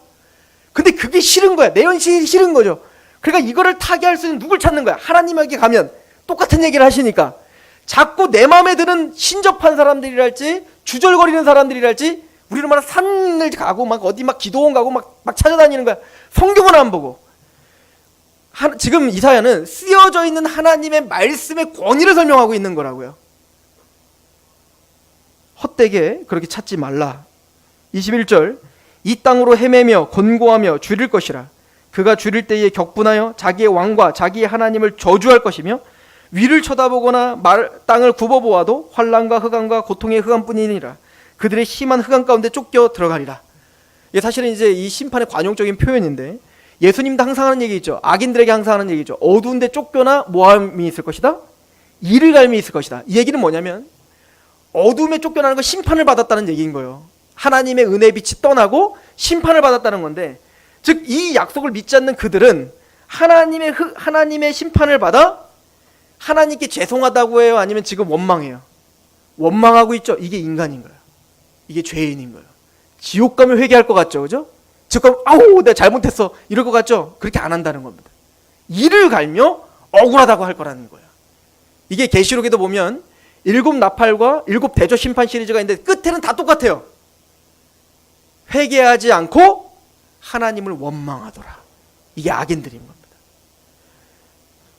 근데 그게 싫은 거야. 내 현실이 싫은 거죠. 그러니까 이거를 타개할 수 있는 누굴 찾는 거야? 하나님에게 가면 똑같은 얘기를 하시니까 자꾸 내 마음에 드는 신접한 사람들이랄지 주절거리는 사람들이랄지 우리는 막 산을 가고 막 어디 막 기도원 가고 막 찾아다니는 거야. 성경은 안 보고. 지금 이사야는 쓰여져 있는 하나님의 말씀의 권위를 설명하고 있는 거라고요. 헛되게 그렇게 찾지 말라. 21절, 이 땅으로 헤매며 권고하며 줄일 것이라. 그가 줄일 때에 격분하여 자기의 왕과 자기의 하나님을 저주할 것이며 위를 쳐다보거나 땅을 굽어보아도 환난과 흑암과 고통의 흑암뿐이니라. 그들의 심한 흑암 가운데 쫓겨 들어가리라. 이게 사실은 이제 이 심판의 관용적인 표현인데 예수님도 항상 하는 얘기 있죠. 악인들에게 항상 하는 얘기죠. 어두운 데 쫓겨나 모함이 있을 것이다. 이르갈미 있을 것이다. 이 얘기는 뭐냐면 어두움에 쫓겨나는 건 심판을 받았다는 얘기인 거예요. 하나님의 은혜의 빛이 떠나고 심판을 받았다는 건데, 즉 이 약속을 믿지 않는 그들은 하나님의 심판을 받아 하나님께 죄송하다고 해요? 아니면 지금 원망해요? 원망하고 있죠. 이게 인간인 거예요. 이게 죄인인 거예요. 지옥 가면 회개할 것 같죠, 그죠? 지옥 가면 아우 내가 잘못했어 이럴 것 같죠? 그렇게 안 한다는 겁니다. 이를 갈며 억울하다고 할 거라는 거예요. 이게 계시록에도 보면 7 나팔과 7 대저 심판 시리즈가 있는데 끝에는 다 똑같아요. 회개하지 않고 하나님을 원망하더라. 이게 악인들인 겁니다.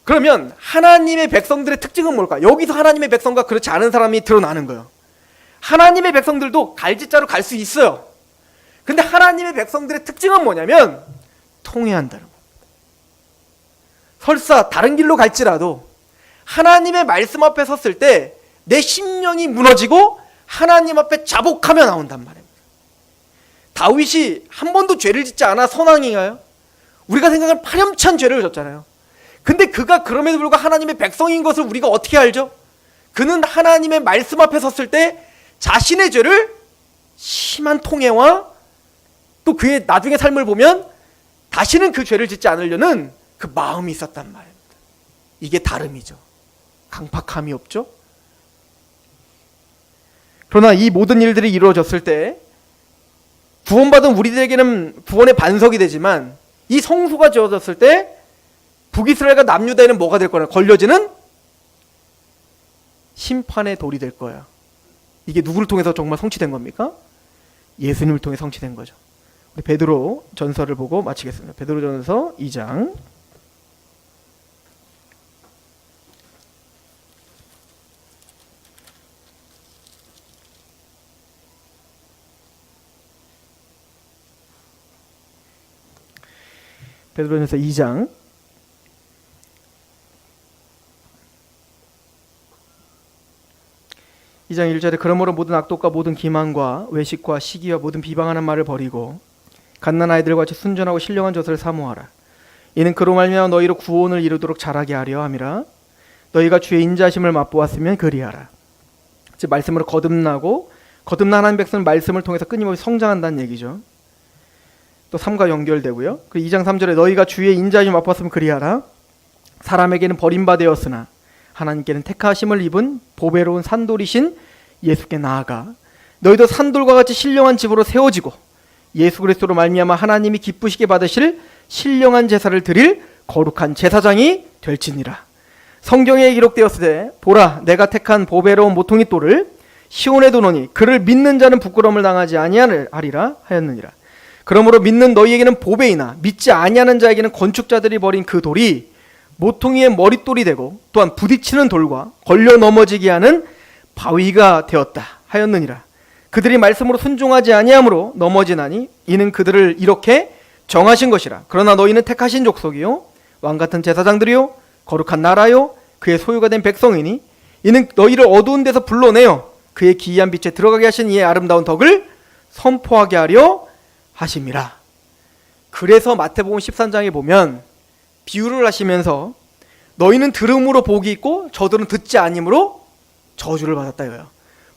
그러면 하나님의 백성들의 특징은 뭘까? 여기서 하나님의 백성과 그렇지 않은 사람이 드러나는 거예요. 하나님의 백성들도 갈짓자로 갈 수 있어요. 근데 하나님의 백성들의 특징은 뭐냐면 통회한다는 거예요. 설사 다른 길로 갈지라도 하나님의 말씀 앞에 섰을 때 내 심령이 무너지고 하나님 앞에 자복하며 나온단 말입니다. 다윗이 한 번도 죄를 짓지 않아 선왕인가요? 우리가 생각하는 파렴치한 죄를 졌잖아요. 근데 그가 그럼에도 불구하고 하나님의 백성인 것을 우리가 어떻게 알죠? 그는 하나님의 말씀 앞에 섰을 때 자신의 죄를 심한 통회와 또 그의 나중의 삶을 보면 다시는 그 죄를 짓지 않으려는 그 마음이 있었단 말입니다. 이게 다름이죠. 강팍함이 없죠. 그러나 이 모든 일들이 이루어졌을 때 구원받은 우리들에게는 구원의 반석이 되지만 이 성소가 지어졌을 때 북이스라엘과 남유다에는 뭐가 될 거냐? 걸려지는 심판의 돌이 될 거야. 이게 누구를 통해서 정말 성취된 겁니까? 예수님을 통해 성취된 거죠. 우리 베드로 전서를 보고 마치겠습니다. 베드로 전서 2장. 베드로전서 2장 1절에 그러므로 모든 악독과 모든 기만과 외식과 시기와 모든 비방하는 말을 버리고 갓난 아이들과 같이 순전하고 신령한 젖을 사모하라. 이는 그로 말미암아 너희로 구원을 이루도록 자라게 하려 함이라. 너희가 주의 인자심을 맛보았으면 그리하라. 즉 말씀으로 거듭나고 거듭난 하나님 백성은 말씀을 통해서 끊임없이 성장한다는 얘기죠. 또 3과 연결되고요. 그 2장 3절에 너희가 주의 인자심을 맛보았으면 그리하라. 사람에게는 버림받았으나 하나님께는 택하심을 입은 보배로운 산돌이신 예수께 나아가 너희도 산돌과 같이 신령한 집으로 세워지고 예수 그리스도로 말미암아 하나님이 기쁘시게 받으실 신령한 제사를 드릴 거룩한 제사장이 될지니라. 성경에 기록되었으되 보라 내가 택한 보배로운 모퉁이 돌을 시온에 두노니 그를 믿는 자는 부끄러움을 당하지 아니하리라 하였느니라. 그러므로 믿는 너희에게는 보배이나 믿지 아니하는 자에게는 건축자들이 버린 그 돌이 모퉁이의 머릿돌이 되고 또한 부딪히는 돌과 걸려 넘어지게 하는 바위가 되었다 하였느니라. 그들이 말씀으로 순종하지 아니함으로 넘어지나니 이는 그들을 이렇게 정하신 것이라. 그러나 너희는 택하신 족속이요 왕같은 제사장들이요 거룩한 나라요 그의 소유가 된 백성이니 이는 너희를 어두운 데서 불러내어 그의 기이한 빛에 들어가게 하신 이의 아름다운 덕을 선포하게 하려 하심이라. 그래서 마태복음 13장에 보면 비유를 하시면서 너희는 들음으로 복이 있고 저들은 듣지 아니므로 저주를 받았다 이거예요.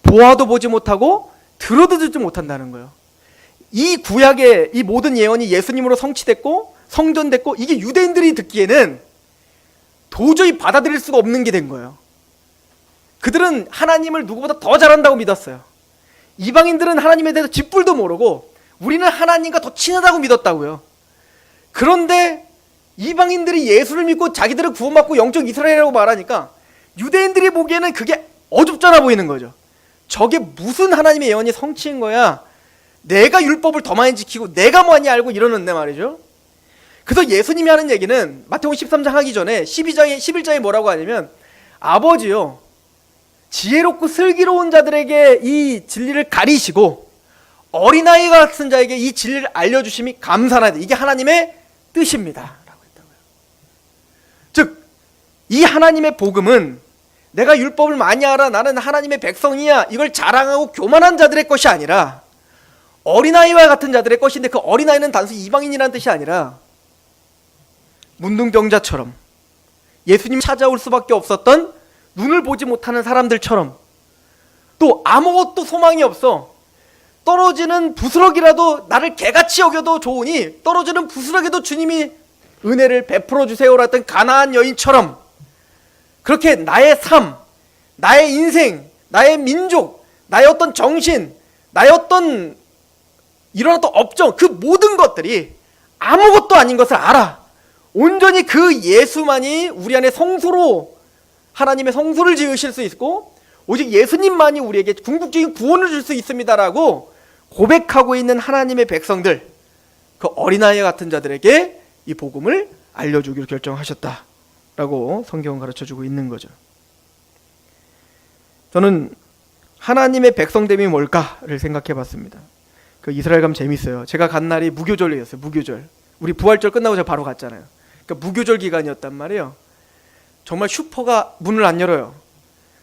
보아도 보지 못하고 들어도 듣지 못한다는 거예요. 이 구약의 이 모든 예언이 예수님으로 성취됐고 성전됐고 이게 유대인들이 듣기에는 도저히 받아들일 수가 없는 게 된 거예요. 그들은 하나님을 누구보다 더 잘한다고 믿었어요. 이방인들은 하나님에 대해서 쥐뿔도 모르고 우리는 하나님과 더 친하다고 믿었다고요. 그런데 이방인들이 예수를 믿고 자기들은 구원받고 영적 이스라엘이라고 말하니까 유대인들이 보기에는 그게 어줍잖아 보이는 거죠. 저게 무슨 하나님의 예언이 성취인 거야. 내가 율법을 더 많이 지키고 내가 뭐하니 알고 이러는데 말이죠. 그래서 예수님이 하는 얘기는 마태복음 13장 하기 전에 11장에 뭐라고 하냐면 아버지요 지혜롭고 슬기로운 자들에게 이 진리를 가리시고 어린아이 같은 자에게 이 진리를 알려주심이 감사하다. 이게 하나님의 뜻입니다 라고 했다고요. 즉 이 하나님의 복음은 내가 율법을 많이 알아 나는 하나님의 백성이야 이걸 자랑하고 교만한 자들의 것이 아니라 어린아이와 같은 자들의 것인데 그 어린아이는 단순히 이방인이라는 뜻이 아니라 문둥병자처럼 예수님 찾아올 수밖에 없었던 눈을 보지 못하는 사람들처럼 또 아무것도 소망이 없어 떨어지는 부스러기라도 나를 개같이 여겨도 좋으니 떨어지는 부스러기도 주님이 은혜를 베풀어 주세요라 했던 가나안 여인처럼 그렇게 나의 삶, 나의 인생, 나의 민족, 나의 어떤 정신, 나의 어떤 이런 어떤 업종 그 모든 것들이 아무것도 아닌 것을 알아. 온전히 그 예수만이 우리 안에 성소로 하나님의 성소를 지으실 수 있고 오직 예수님만이 우리에게 궁극적인 구원을 줄 수 있습니다라고 고백하고 있는 하나님의 백성들 그 어린아이 같은 자들에게 이 복음을 알려주기로 결정하셨다 라고 성경은 가르쳐주고 있는 거죠. 저는 하나님의 백성됨이 뭘까를 생각해 봤습니다. 그 이스라엘 가면 재밌어요. 제가 간 날이 무교절이었어요. 무교절. 우리 부활절 끝나고 제가 바로 갔잖아요. 그러니까 무교절 기간이었단 말이에요. 정말 슈퍼가 문을 안 열어요.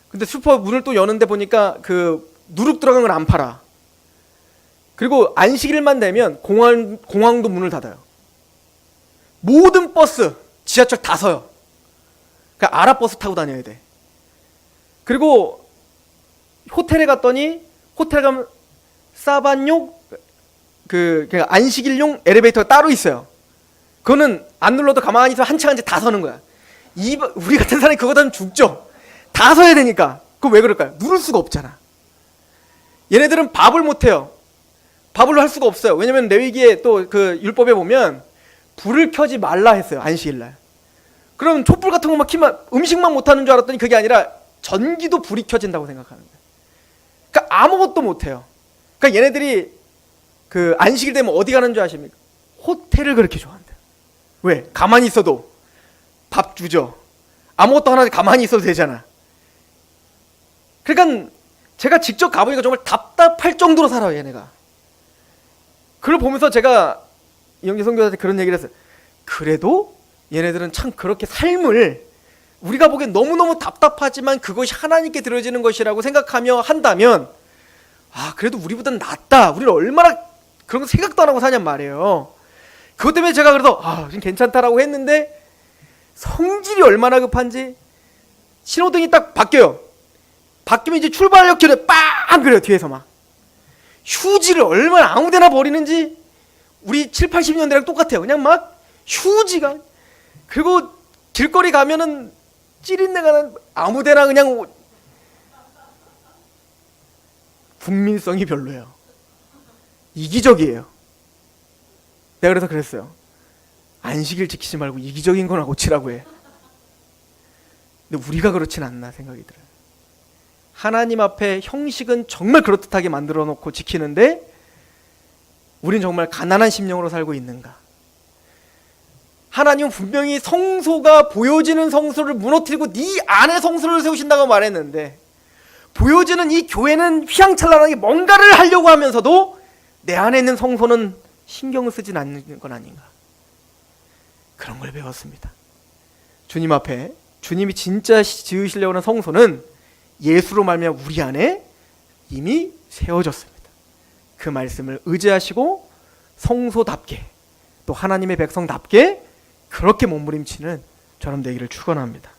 근데 슈퍼 문을 또 여는데 보니까 그 누룩 들어간 걸 안 팔아. 그리고 안식일만 되면 공항도 문을 닫아요. 모든 버스, 지하철 다 서요. 그러니까 아랍버스 타고 다녀야 돼. 그리고 호텔에 갔더니 호텔 가면 사반용 그냥 안식일용 엘리베이터가 따로 있어요. 그거는 안 눌러도 가만히 있어 한 차 한 차 다 서는 거야. 우리 같은 사람이 그거 타면 죽죠. 다 서야 되니까. 그거 왜 그럴까요? 누를 수가 없잖아. 얘네들은 밥을 못 해요. 밥을 할 수가 없어요. 왜냐면 레위기에 또 그 율법에 보면 불을 켜지 말라 했어요. 안식일날. 그럼 촛불 같은 거만 키면 음식만 못 하는 줄 알았더니 그게 아니라 전기도 불이 켜진다고 생각하는 거예요. 그러니까 아무것도 못 해요. 그러니까 얘네들이 그 안식일 되면 어디 가는 줄 아십니까? 호텔을 그렇게 좋아한대요. 왜? 가만히 있어도 밥 주죠. 아무것도 하나 가만히 있어도 되잖아. 그러니까 제가 직접 가보니까 정말 답답할 정도로 살아요, 얘네가. 그걸 보면서 제가 이영기 선교사한테 그런 얘기를 했어요. 그래도 얘네들은 참 그렇게 삶을 우리가 보기엔 너무너무 답답하지만 그것이 하나님께 드려지는 것이라고 생각하며 한다면 그래도 우리보다는 낫다. 우리는 얼마나 그런 거 생각도 안 하고 사냔 말이에요. 그것 때문에 제가 그래도 좀 괜찮다라고 했는데 성질이 얼마나 급한지 신호등이 딱 바뀌어요. 바뀌면 이제 출발력 켜려 빵 그래요. 뒤에서 막 휴지를 얼마나 아무데나 버리는지 우리 7, 80년대랑 똑같아요. 그냥 막 휴지가 그리고 길거리 가면은 찌린내가 아무데나 그냥 국민성이 별로예요. 이기적이에요. 내가 그래서 그랬어요. 안식일 지키지 말고 이기적인 거나 고치라고 해. 근데 우리가 그렇진 않나 생각이 들어요. 하나님 앞에 형식은 정말 그럴듯하게 만들어 놓고 지키는데 우린 정말 가난한 심령으로 살고 있는가? 하나님은 분명히 성소가 보여지는 성소를 무너뜨리고 네 안에 성소를 세우신다고 말했는데 보여지는 이 교회는 휘황찬란하게 뭔가를 하려고 하면서도 내 안에 있는 성소는 신경을 쓰진 않는 건 아닌가? 그런 걸 배웠습니다. 주님 앞에 주님이 진짜 지으시려고 하는 성소는 예수로 말미암아 우리 안에 이미 세워졌습니다. 그 말씀을 의지하시고 성소답게 또 하나님의 백성답게 그렇게 몸부림치는 저런 되기를 축원합니다.